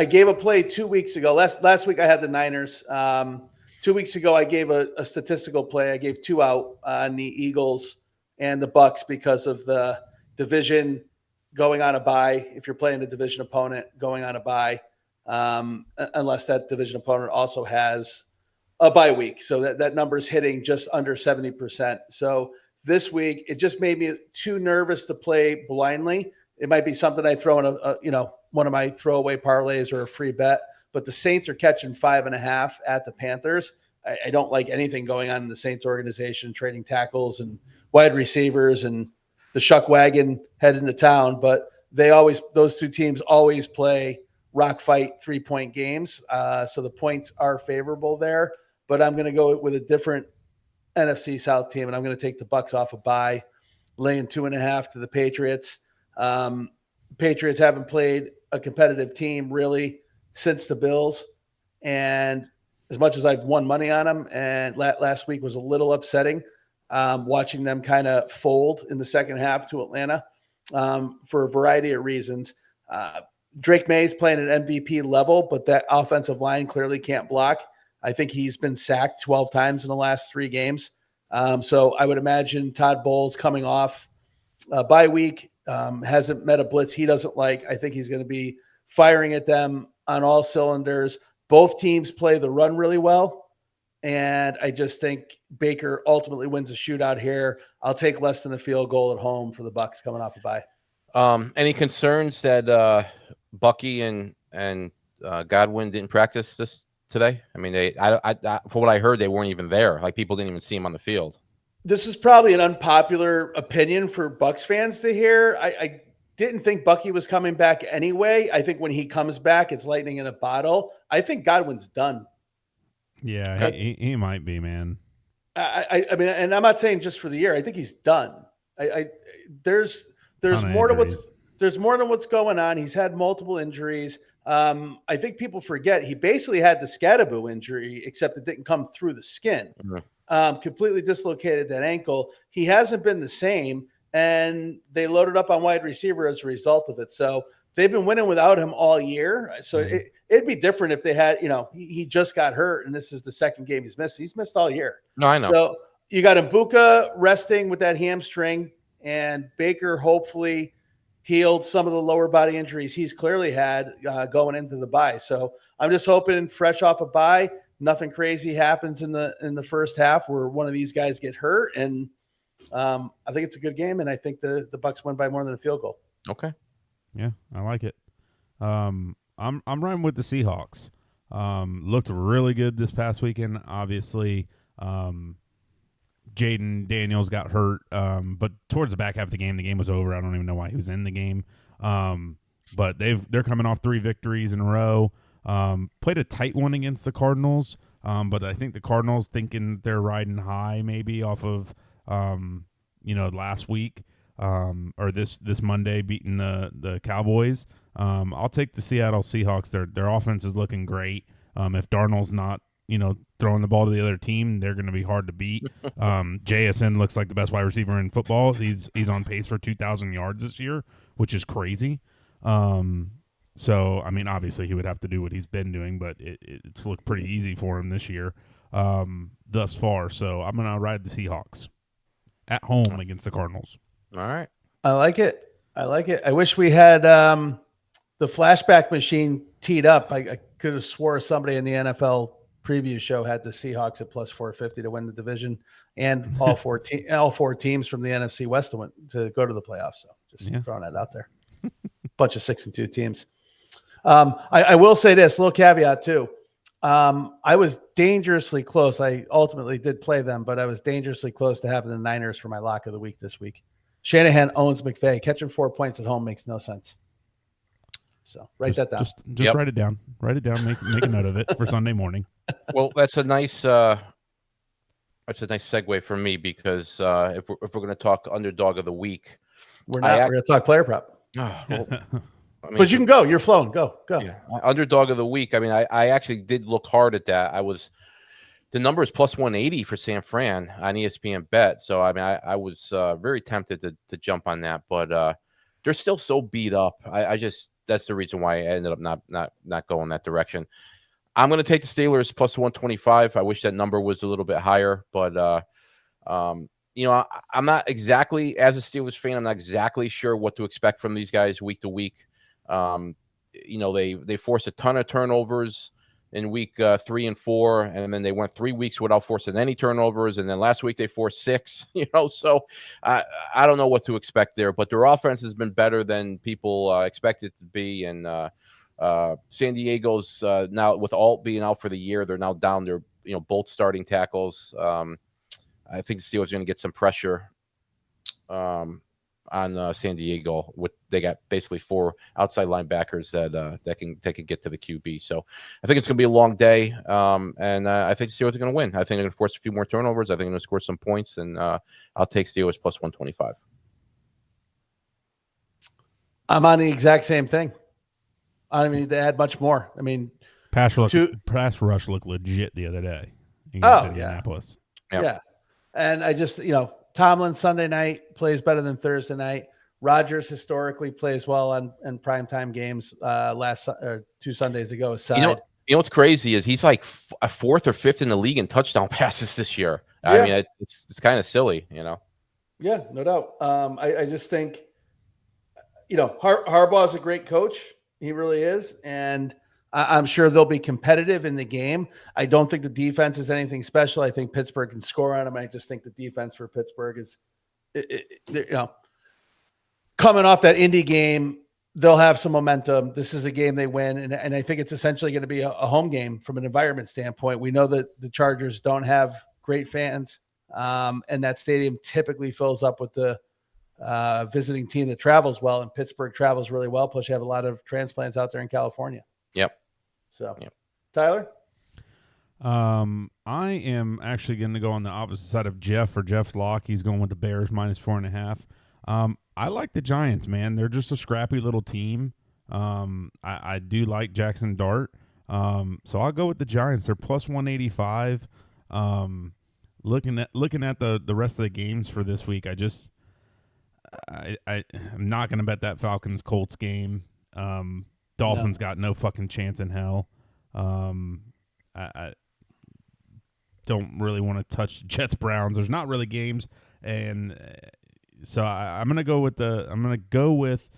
gave a play 2 weeks ago. Last week I had the Niners. 2 weeks ago I gave a statistical play. I gave 2 out on the Eagles and the Bucks because of the division going on a bye. If you're playing a division opponent going on a bye, unless that division opponent also has a bye week. So that number is hitting just under 70%. So this week, it just made me too nervous to play blindly. It might be something I throw in one of my throwaway parlays or a free bet, but the Saints are catching 5.5 at the Panthers. I don't like anything going on in the Saints organization, trading tackles and wide receivers and the shuck wagon heading to town, but those two teams always play rock fight 3-point games. So the points are favorable there, but I'm going to go with a different NFC South team, and I'm going to take the Bucks off a bye, laying 2.5 to the Patriots. Patriots haven't played a competitive team really since the Bills. And as much as I've won money on them, and last week was a little upsetting, watching them kind of fold in the second half to Atlanta for a variety of reasons. Drake May's playing at MVP level, but that offensive line clearly can't block. I think he's been sacked 12 times in the last 3 games. So I would imagine Todd Bowles coming off bye week, hasn't met a blitz he doesn't like. I think he's going to be firing at them on all cylinders. Both teams play the run really well. And I just think Baker ultimately wins a shootout here. I'll take less than a field goal at home for the Bucks coming off a bye. Any concerns that Bucky and Godwin didn't practice this today? I mean, for what I heard, they weren't even there. Like, people didn't even see him on the field. This is probably an unpopular opinion for Bucks fans to hear. I didn't think Bucky was coming back anyway. I think when he comes back, it's lightning in a bottle. I think Godwin's done. Yeah, he might be, man. I mean, and I'm not saying just for the year. I think he's done. There's more to what's going on. He's had multiple injuries. I think people forget he basically had the Scadaboo injury, except it didn't come through the skin. Mm-hmm. Completely dislocated that ankle. He hasn't been the same. and they loaded up on wide receiver as a result of it. So they've been winning without him all year. So it'd be different if they had, he just got hurt and this is the second game he's missed. He's missed all year. No, I know. So you got Mbuka resting with that hamstring, and Baker hopefully healed some of the lower body injuries he's clearly had going into the bye. So I'm just hoping, fresh off a bye, nothing crazy happens in the first half where one of these guys get hurt. And I think it's a good game, and I think the Bucs win by more than a field goal. Okay. Yeah, I like it. I'm riding with the Seahawks. Looked really good this past weekend. Obviously, Jaden Daniels got hurt, but towards the back half of the game was over. I don't even know why he was in the game. But they're coming off 3 victories in a row. Played a tight one against the Cardinals, but I think the Cardinals thinking they're riding high maybe off of last week or this Monday beating the Cowboys. I'll take the Seattle Seahawks. Their offense is looking great. If Darnold's not throwing the ball to the other team, they're going to be hard to beat. JSN looks like the best wide receiver in football. He's on pace for 2,000 yards this year, which is crazy. So, I mean, obviously he would have to do what he's been doing, but it's looked pretty easy for him this year thus far. So I'm going to ride the Seahawks at home against the Cardinals. All right. I like it. I wish we had the flashback machine teed up. I could have swore somebody in the NFL preview show had the Seahawks at plus 450 to win the division, and all four teams from the NFC West to go to the playoffs. So just throwing that out there. Bunch of 6-2 teams. I will say this little caveat too. I was dangerously close. I ultimately did play them, but I was dangerously close to having the Niners for my lock of the week this week. Shanahan owns McVay. Catching 4 points at home makes no sense. So write that down. Just write it down. Write it down. Make a note of it for Sunday morning. Well, that's a nice segue for me, because if we're going to talk underdog of the week, we're going to talk player prop. Oh, well, I mean, but you can go. You're flowing. Go. Yeah. Underdog of the week. I mean, I actually did look hard at that. The number is plus 180 for San Fran on ESPN Bet. So, I mean, I was very tempted to jump on that, but they're still so beat up. That's the reason why I ended up not going that direction. I'm going to take the Steelers plus 125. I wish that number was a little bit higher, but I'm not exactly, as a Steelers fan, I'm not exactly sure what to expect from these guys week to week. They forced a ton of turnovers in week 3 and 4, and then they went 3 weeks without forcing any turnovers, and then last week they forced 6. So I don't know what to expect there, but their offense has been better than people expected it to be, and San Diego's now, with Alt being out for the year, they're now down their both starting tackles. I think the Steelers are going to get some pressure on San Diego. They got basically 4 outside linebackers that can get to the QB. So I think it's going to be a long day, and I think the Steelers are going to win. I think they're going to force a few more turnovers. I think they're going to score some points, and I'll take Steelers plus 125. I'm on the exact same thing. I don't even need to add much more. I mean, pass rush looked legit the other day in Indianapolis. Yeah. And I just, Tomlin Sunday night plays better than Thursday night. Rodgers historically plays well on primetime games. 2 Sundays ago aside. What's crazy is he's like a 4th or 5th in the league in touchdown passes this year. Yeah. I mean, it's kind of silly, Yeah, no doubt. I just think, Harbaugh is a great coach. He really is. And I'm sure they'll be competitive in the game. I don't think the defense is anything special. I think Pittsburgh can score on them. I just think the defense for Pittsburgh is, coming off that Indy game, they'll have some momentum. This is a game they win. And I think it's essentially going to be a home game from an environment standpoint. We know that the Chargers don't have great fans, and that stadium typically fills up with the visiting team that travels well, and Pittsburgh travels really well. Plus you have a lot of transplants out there in California. Yep. So, Tyler? I am actually going to go on the opposite side of Jeff for Jeff's lock. He's going with the Bears minus 4.5. I like the Giants, man. They're just a scrappy little team. I do like Jackson Dart. So I'll go with the Giants. They're plus 185. Looking at the rest of the games for this week, I'm not going to bet that Falcons-Colts game. Dolphins got no fucking chance in hell. I don't really want to touch Jets-Browns. There's not really games, and so I'm going to go with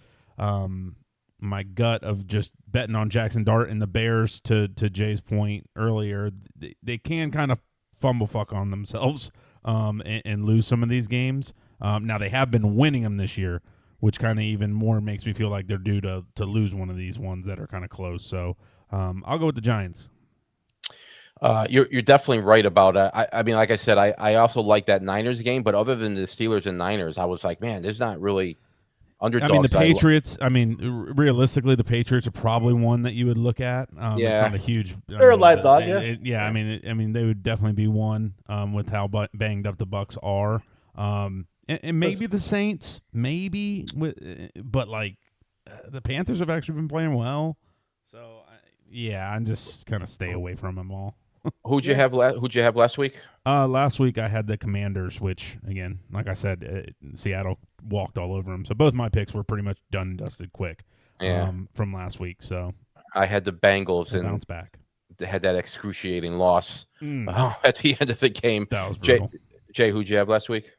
my gut of just betting on Jackson Dart and the Bears. To Jay's point earlier, they can kind of fumble fuck on themselves and lose some of these games. Now they have been winning them this year, which kind of even more makes me feel like they're due to lose one of these ones that are kind of close. So I'll go with the Giants. You're definitely right about it. I mean, like I said, I also like that Niners game, but other than the Steelers and Niners, I was like, man, there's not really underdogs. I mean, the Patriots. Realistically, the Patriots are probably one that you would look at. It's not a huge. They're a live dog. I mean, they would definitely be one with how banged up the Bucks are. And maybe the Saints, but like the Panthers have actually been playing well. So I'm just kind of stay away from them all. Who'd you have last week? Last week I had the Commanders, which again, like I said, Seattle walked all over them. So both my picks were pretty much done and dusted quick. From last week. So I had the Bengals and bounce back. They had that excruciating loss at the end of the game. That was brutal. Jay, who'd you have last week?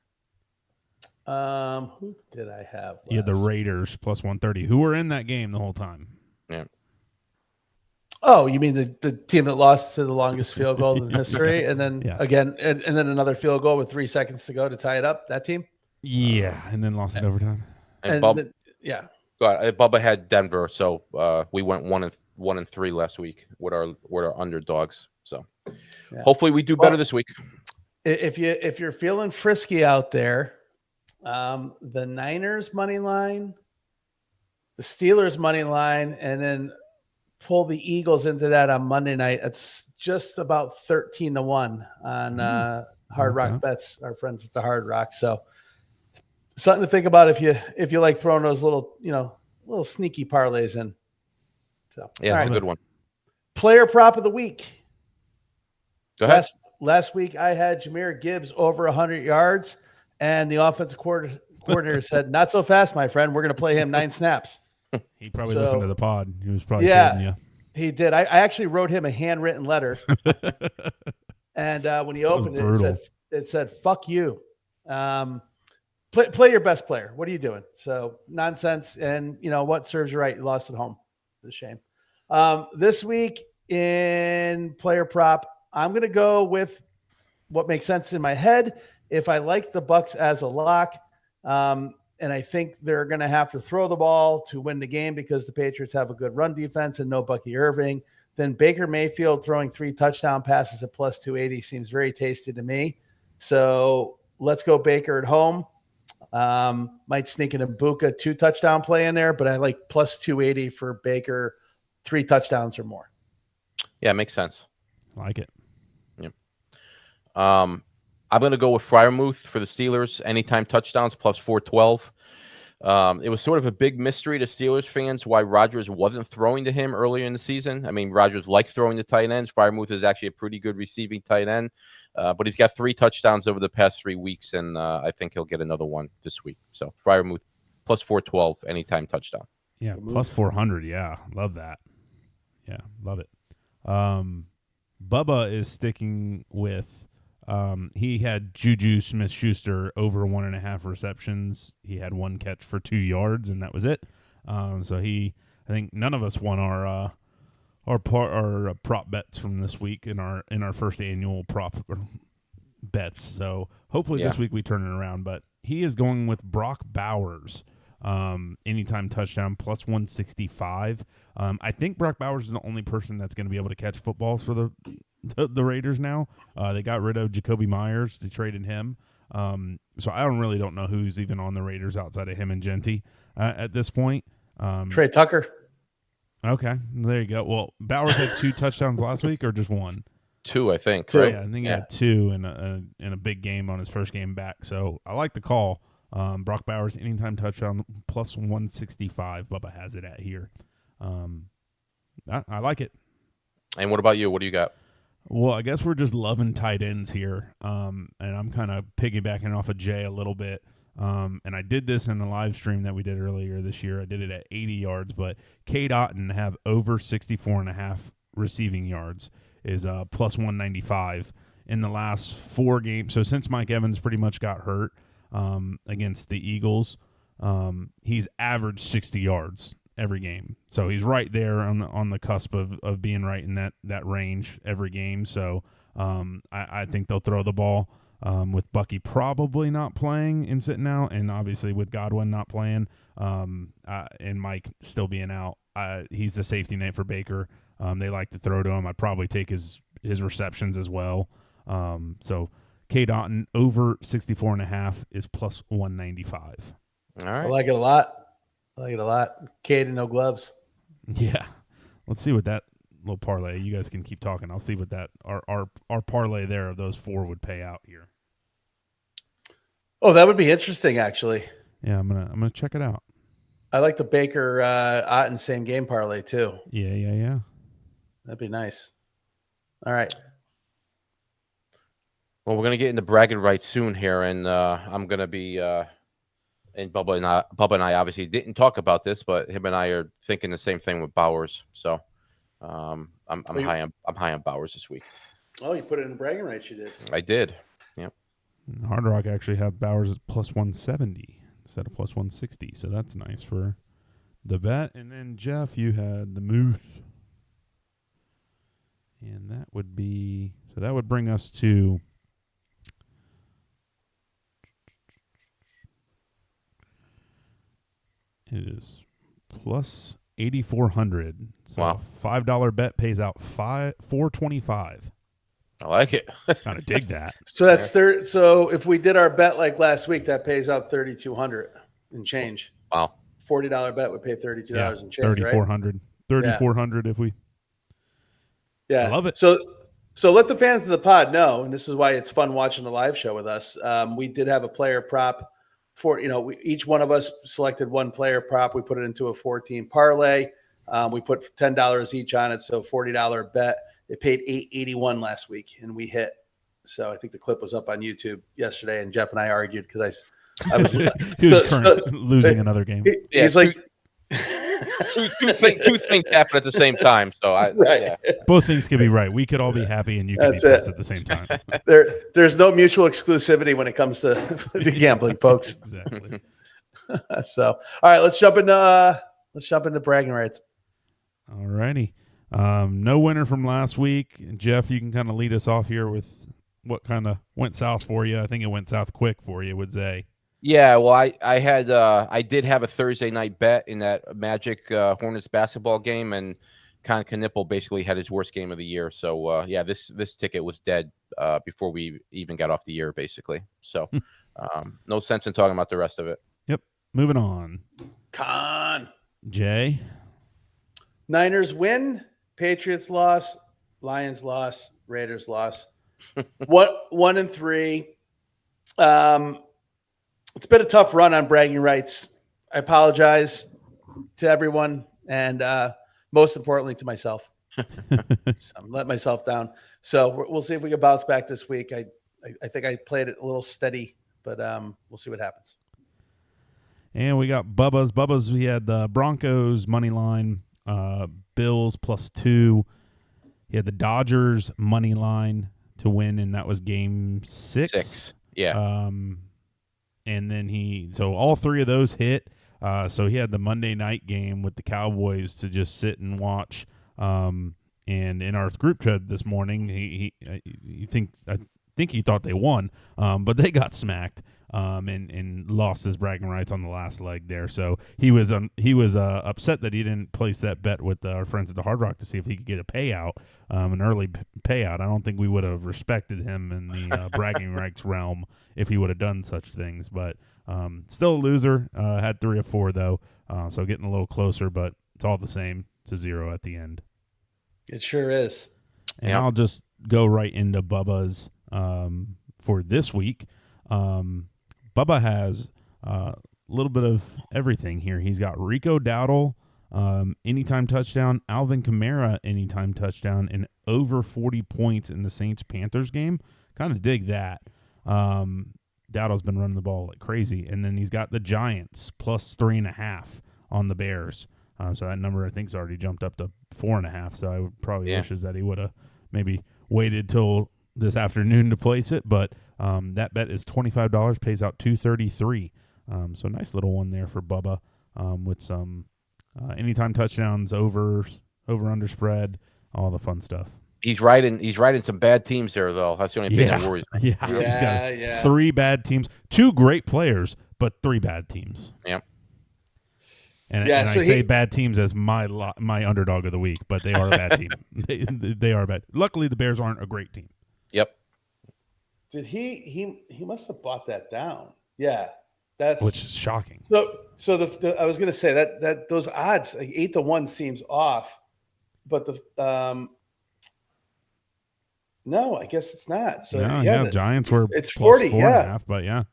Who did I have? You had the Raiders plus 130, who were in that game the whole time. Yeah. Oh, you mean the team that lost to the longest field goal in history, and then again, and then another field goal with 3 seconds to go to tie it up? That team? Yeah, and then lost in overtime. And Bubba had Denver, so we went 1-3 last week with our underdogs. So hopefully we do better this week. If you're feeling frisky out there, the Niners money line, the Steelers money line, and then pull the Eagles into that on Monday night. It's just about 13-1 on Hard Rock Bets, our friends at the Hard Rock. So something to think about if you like throwing those little sneaky parlays in. So it's a good one. Player prop of the week. Go ahead. Last week I had Jahmyr Gibbs over 100 yards, and the offensive coordinator said, "Not so fast, my friend. We're going to play him 9 snaps." He probably listened to the pod. He was probably kidding you. He did. I actually wrote him a handwritten letter, and when he opened it said "fuck you." Play your best player. What are you doing? So nonsense, and what serves you right. You lost at home. It's a shame. This week in player prop, I'm going to go with what makes sense in my head. If I like the Bucks as a lock, and I think they're going to have to throw the ball to win the game because the Patriots have a good run defense and no Bucky Irving, then Baker Mayfield throwing 3 touchdown passes at plus 280 seems very tasty to me. So let's go Baker at home. Might sneak in a Buka 2 touchdown play in there, but I like plus 280 for Baker, 3 touchdowns or more. Yeah, it makes sense. I like it. Yeah. I'm going to go with Freiermuth for the Steelers. Anytime touchdowns plus 412. It was sort of a big mystery to Steelers fans why Rodgers wasn't throwing to him earlier in the season. I mean, Rodgers likes throwing to tight ends. Freiermuth is actually a pretty good receiving tight end, but he's got 3 touchdowns over the past 3 weeks, and I think he'll get another one this week. So Freiermuth plus 412, anytime touchdown. Yeah, plus 400. Yeah, love that. Yeah, love it. Bubba is sticking with. He had Juju Smith-Schuster over 1.5 receptions. He had 1 catch for 2 yards, and that was it. So I think none of us won our prop bets from this week in our first annual prop bets. So hopefully this week we turn it around. But he is going with Brock Bowers, anytime touchdown plus 165. I think Brock Bowers is the only person that's going to be able to catch footballs for the Raiders now. They got rid of Jacoby Myers. They traded him. So I don't know who's even on the Raiders outside of him and Genty at this point. Trey Tucker. Okay, there you go. Well, Bowers had 2 touchdowns last week, or just 1? 2, I think. 2. Right? Yeah, I think he had 2 in a big game on his first game back. So I like the call. Brock Bowers anytime touchdown plus 165. Bubba has it at here. I like it. And what about you? What do you got? Well, I guess we're just loving tight ends here, and I'm kind of piggybacking off of Jay a little bit. And I did this in a live stream that we did earlier this year. I did it at 80 yards, but Cade Otton have over 64.5 receiving yards is plus 195 in the last 4 games. So since Mike Evans pretty much got hurt against the Eagles, he's averaged 60 yards every game. So he's right there on the cusp of being right in that range every game. So I think they'll throw the ball with Bucky probably not playing and sitting out, and obviously with Godwin not playing and Mike still being out. He's the safety net for Baker. They like to throw to him. I'd probably take his receptions as well. So Cade Otton over 64.5 is plus 195. All right. I like it a lot. Cade and no gloves. Yeah. Let's see what that little parlay. You guys can keep talking. I'll see what that our parlay there of those 4 would pay out here. Oh, that would be interesting, actually. Yeah, I'm gonna check it out. I like the Baker Otton same game parlay too. Yeah. That'd be nice. All right. Well, we're gonna get into bragging rights soon here, and I'm gonna be. And Bubba and I obviously didn't talk about this, but him and I are thinking the same thing with Bowers. So I'm high on Bowers this week. Oh, you put it in bragging rights. You did. I did. Yep. Hard Rock actually have Bowers at plus 170 instead of plus 160, so that's nice for the bet. And then Jeff, you had the Moose, and that would bring us to. It is plus 8,400. So wow. $5 bet pays out $425. I like it. Kind of dig that. So that's third. So if we did our bet like last week, that pays out $3,200 and change. Wow. $40 bet would pay $32 and change. $3,400. Right? $3,400 if we. Yeah, I love it. So let the fans of the pod know, and this is why it's fun watching the live show with us. We did have a player prop. Each one of us selected one player prop. We put it into a 14 parlay. We put $10 each on it, so $40 bet. It paid $881 last week, and we hit. So I think the clip was up on YouTube yesterday, and Jeff and I argued because I was he was losing another game. He's like two things happen at the same time. So both things can be right. We could all be happy, and you can be pissed at the same time. There's no mutual exclusivity when it comes to gambling, folks. Exactly. So, all right, let's jump into bragging rights. All righty. No winner from last week. Jeff, you can kind of lead us off here with what kind of went south for you. I think it went south quick for you, would say. Yeah, well, I did have a Thursday night bet in that Magic Hornets basketball game, and Con Knipple basically had his worst game of the year. So this ticket was dead before we even got off the year, basically. So no sense in talking about the rest of it. Yep. Moving on. Con. Jay. Niners win. Patriots loss. Lions loss. Raiders loss. 1-3. It's been a tough run on bragging rights. I apologize to everyone, and most importantly to myself. I'm letting myself down. So we'll see if we can bounce back this week. I think I played it a little steady, but we'll see what happens. And we got Bubba's. Bubba's, we had the Broncos money line, Bills +2. He had the Dodgers money line to win, and that was game 6. Yeah. And then so all 3 of those hit. So he had the Monday night game with the Cowboys to just sit and watch. And in our group chat this morning, I think he thought they won, but they got smacked. And lost his bragging rights on the last leg there. So he was upset that he didn't place that bet with our friends at the Hard Rock to see if he could get a payout, an early payout. I don't think we would have respected him in the bragging rights realm if he would have done such things. But still a loser. Had 3 of 4 though, so getting a little closer, but it's all the same. It's a 0 at the end. It sure is. And I'll just go right into Bubba's for this week. Bubba has a little bit of everything here. He's got Rico Dowdle, anytime touchdown, Alvin Kamara, anytime touchdown, and over 40 points in the Saints-Panthers game. Kind of dig that. Dowdle's been running the ball like crazy. And then he's got the Giants plus 3.5 on the Bears. So that number I think is already jumped up to 4.5. So I would probably wishes that he would have maybe waited till this afternoon to place it. But that bet is $25, pays out $233. So nice little one there for Bubba with some anytime touchdowns, over under spread, all the fun stuff. He's riding some bad teams there, though. That's the only thing that worries me. Yeah, he's got 3 bad teams, 2 great players, but 3 bad teams. Yep. And I say bad teams as my underdog of the week, but they are a bad team. They are bad. Luckily, the Bears aren't a great team. Yep. Did he must have bought that down? Yeah, which is shocking. So the I was going to say that those odds like 8-1 seems off, but no, I guess it's not. So the Giants were it's 40, 4.5, but yeah.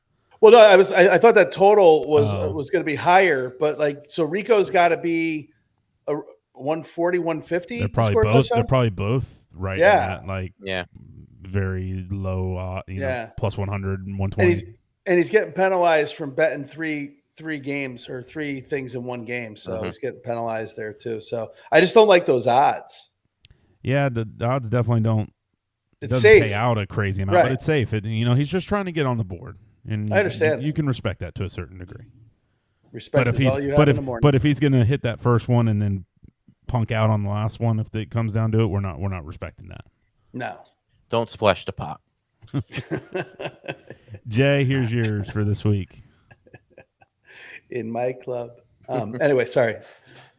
Well, no, I thought that total was going to be higher, but so Rico's got to be a 140, 150. They're probably both right. Yeah. In that, very low, plus 100 and 120. And he's getting penalized from betting three games or 3 things in one game. So he's getting penalized there too. So I just don't like those odds. Yeah, the odds definitely don't. It doesn't safe. Pay out a crazy amount, but it's safe. He's just trying to get on the board. And I understand. You can respect that to a certain degree. Respect is all you have in the morning. But if he's going to hit that first one and then punk out on the last one, if it comes down to it, we're not respecting that. No. Don't splash the pot. Jay, here's yours for this week. In my club. Anyway, sorry.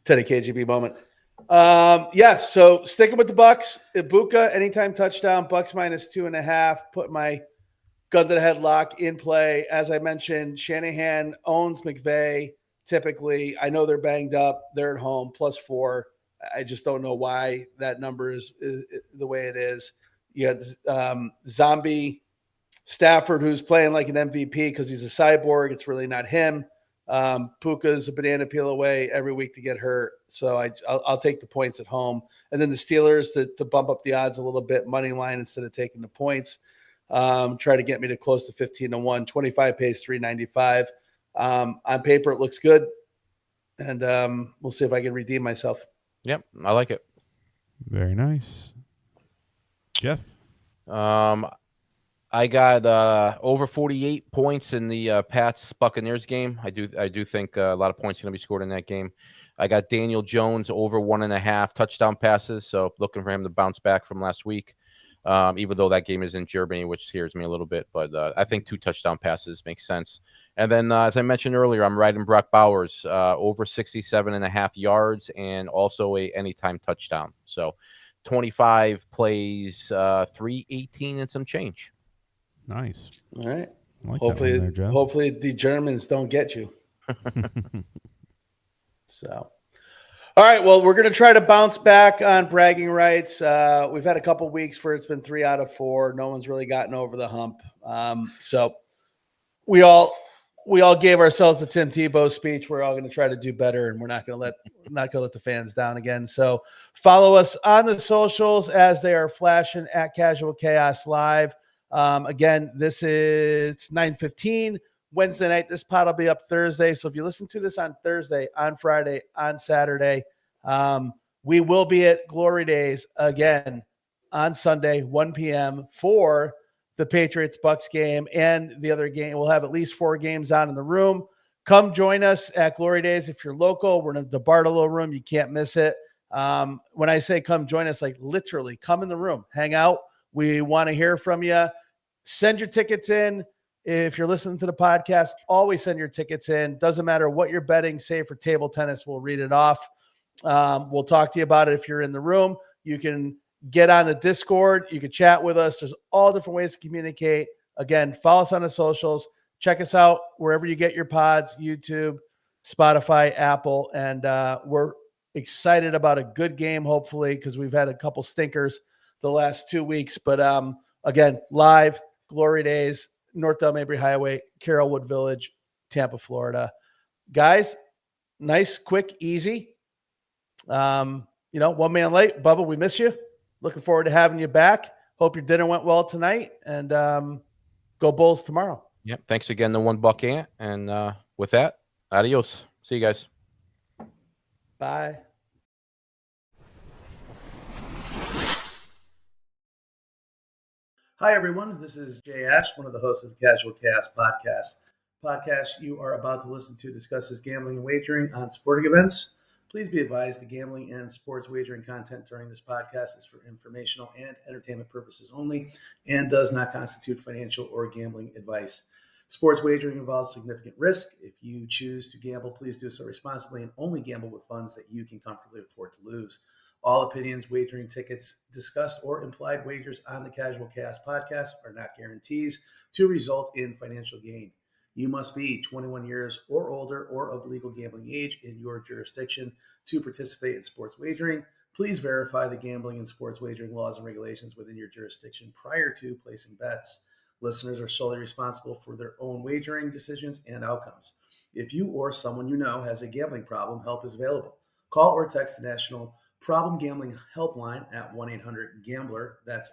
Teddy KGB moment. So sticking with the Bucks, Ibuka, anytime touchdown, Bucks minus 2.5. Put my gun to the head lock in play. As I mentioned, Shanahan owns McVay. Typically, I know they're banged up. They're at home, +4. I just don't know why that number is the way it is. You got Zombie Stafford, who's playing like an MVP because he's a cyborg. It's really not him. Puka's a banana peel away every week to get hurt. So I'll take the points at home. And then the Steelers to bump up the odds a little bit, money line instead of taking the points. Try to get me to close to 15-1. 25 pays $3.95. On paper, it looks good. And we'll see if I can redeem myself. Yep, I like it. Very nice. Jeff? I got over 48 points in the Pats Buccaneers game. I do think a lot of points are going to be scored in that game. I got Daniel Jones over 1.5 touchdown passes, so looking for him to bounce back from last week. Even though that game is in Germany, which scares me a little bit, but I think 2 touchdown passes makes sense. And then, as I mentioned earlier, I'm riding Brock Bowers over 67.5 yards and also a anytime touchdown. So 25 plays 318 and some change. Nice. All right. Like hopefully the Germans don't get you. So, all right. Well, we're going to try to bounce back on bragging rights. We've had a couple weeks where it's been 3 out of 4. No one's really gotten over the hump. So we all gave ourselves the Tim Tebow speech. We're all going to try to do better, and we're not going to let the fans down again. So follow us on the socials as they are flashing at Casual Chaos Live. Again, this is 9:15 Wednesday night. This pod will be up Thursday. So if you listen to this on Thursday, on Friday, on Saturday, we will be at Glory Days again on Sunday, 1 p.m. for the Patriots-Bucks game and the other game. We'll have at least 4 games on in the room. Come join us at Glory Days. If you're local, we're in the Bartolo room. You can't miss it. When I say come join us, like literally come in the room, hang out. We want to hear from you. Send your tickets in. If you're listening to the podcast, always send your tickets in. Doesn't matter what you're betting, say for table tennis, we'll read it off. We'll talk to you about it if you're in the room. You can get on the Discord. You can chat with us. There's all different ways to communicate. Again, follow us on the socials. Check us out wherever you get your pods, YouTube, Spotify, Apple. And we're excited about a good game, hopefully, because we've had a couple stinkers the last 2 weeks. But again, live, Glory Days, North Del Mabry Highway, Carrollwood Village, Tampa, Florida. Guys, nice, quick, easy. 1 man late. Bubba, we miss you. Looking forward to having you back. Hope your dinner went well tonight. And go Bulls tomorrow. Yep. Thanks again to One Buck Ant. And with that, adios. See you guys. Bye. Hi, everyone. This is Jay Ash, one of the hosts of the Casual Cast podcast you are about to listen to discusses gambling and wagering on sporting events. Please be advised the gambling and sports wagering content during this podcast is for informational and entertainment purposes only and does not constitute financial or gambling advice. Sports wagering involves significant risk. If you choose to gamble, please do so responsibly and only gamble with funds that you can comfortably afford to lose. All opinions, wagering tickets discussed, or implied wagers on the Casual Cast podcast are not guarantees to result in financial gain. You must be 21 years or older or of legal gambling age in your jurisdiction to participate in sports wagering. Please verify the gambling and sports wagering laws and regulations within your jurisdiction prior to placing bets. Listeners are solely responsible for their own wagering decisions and outcomes. If you or someone you know has a gambling problem, help is available. Call or text the National Problem Gambling Helpline at 1-800-GAMBLER. That's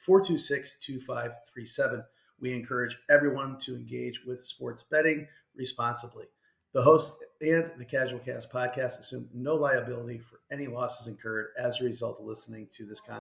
1-800-426-2537. We encourage everyone to engage with sports betting responsibly. The host and the Casual Cast podcast assume no liability for any losses incurred as a result of listening to this content.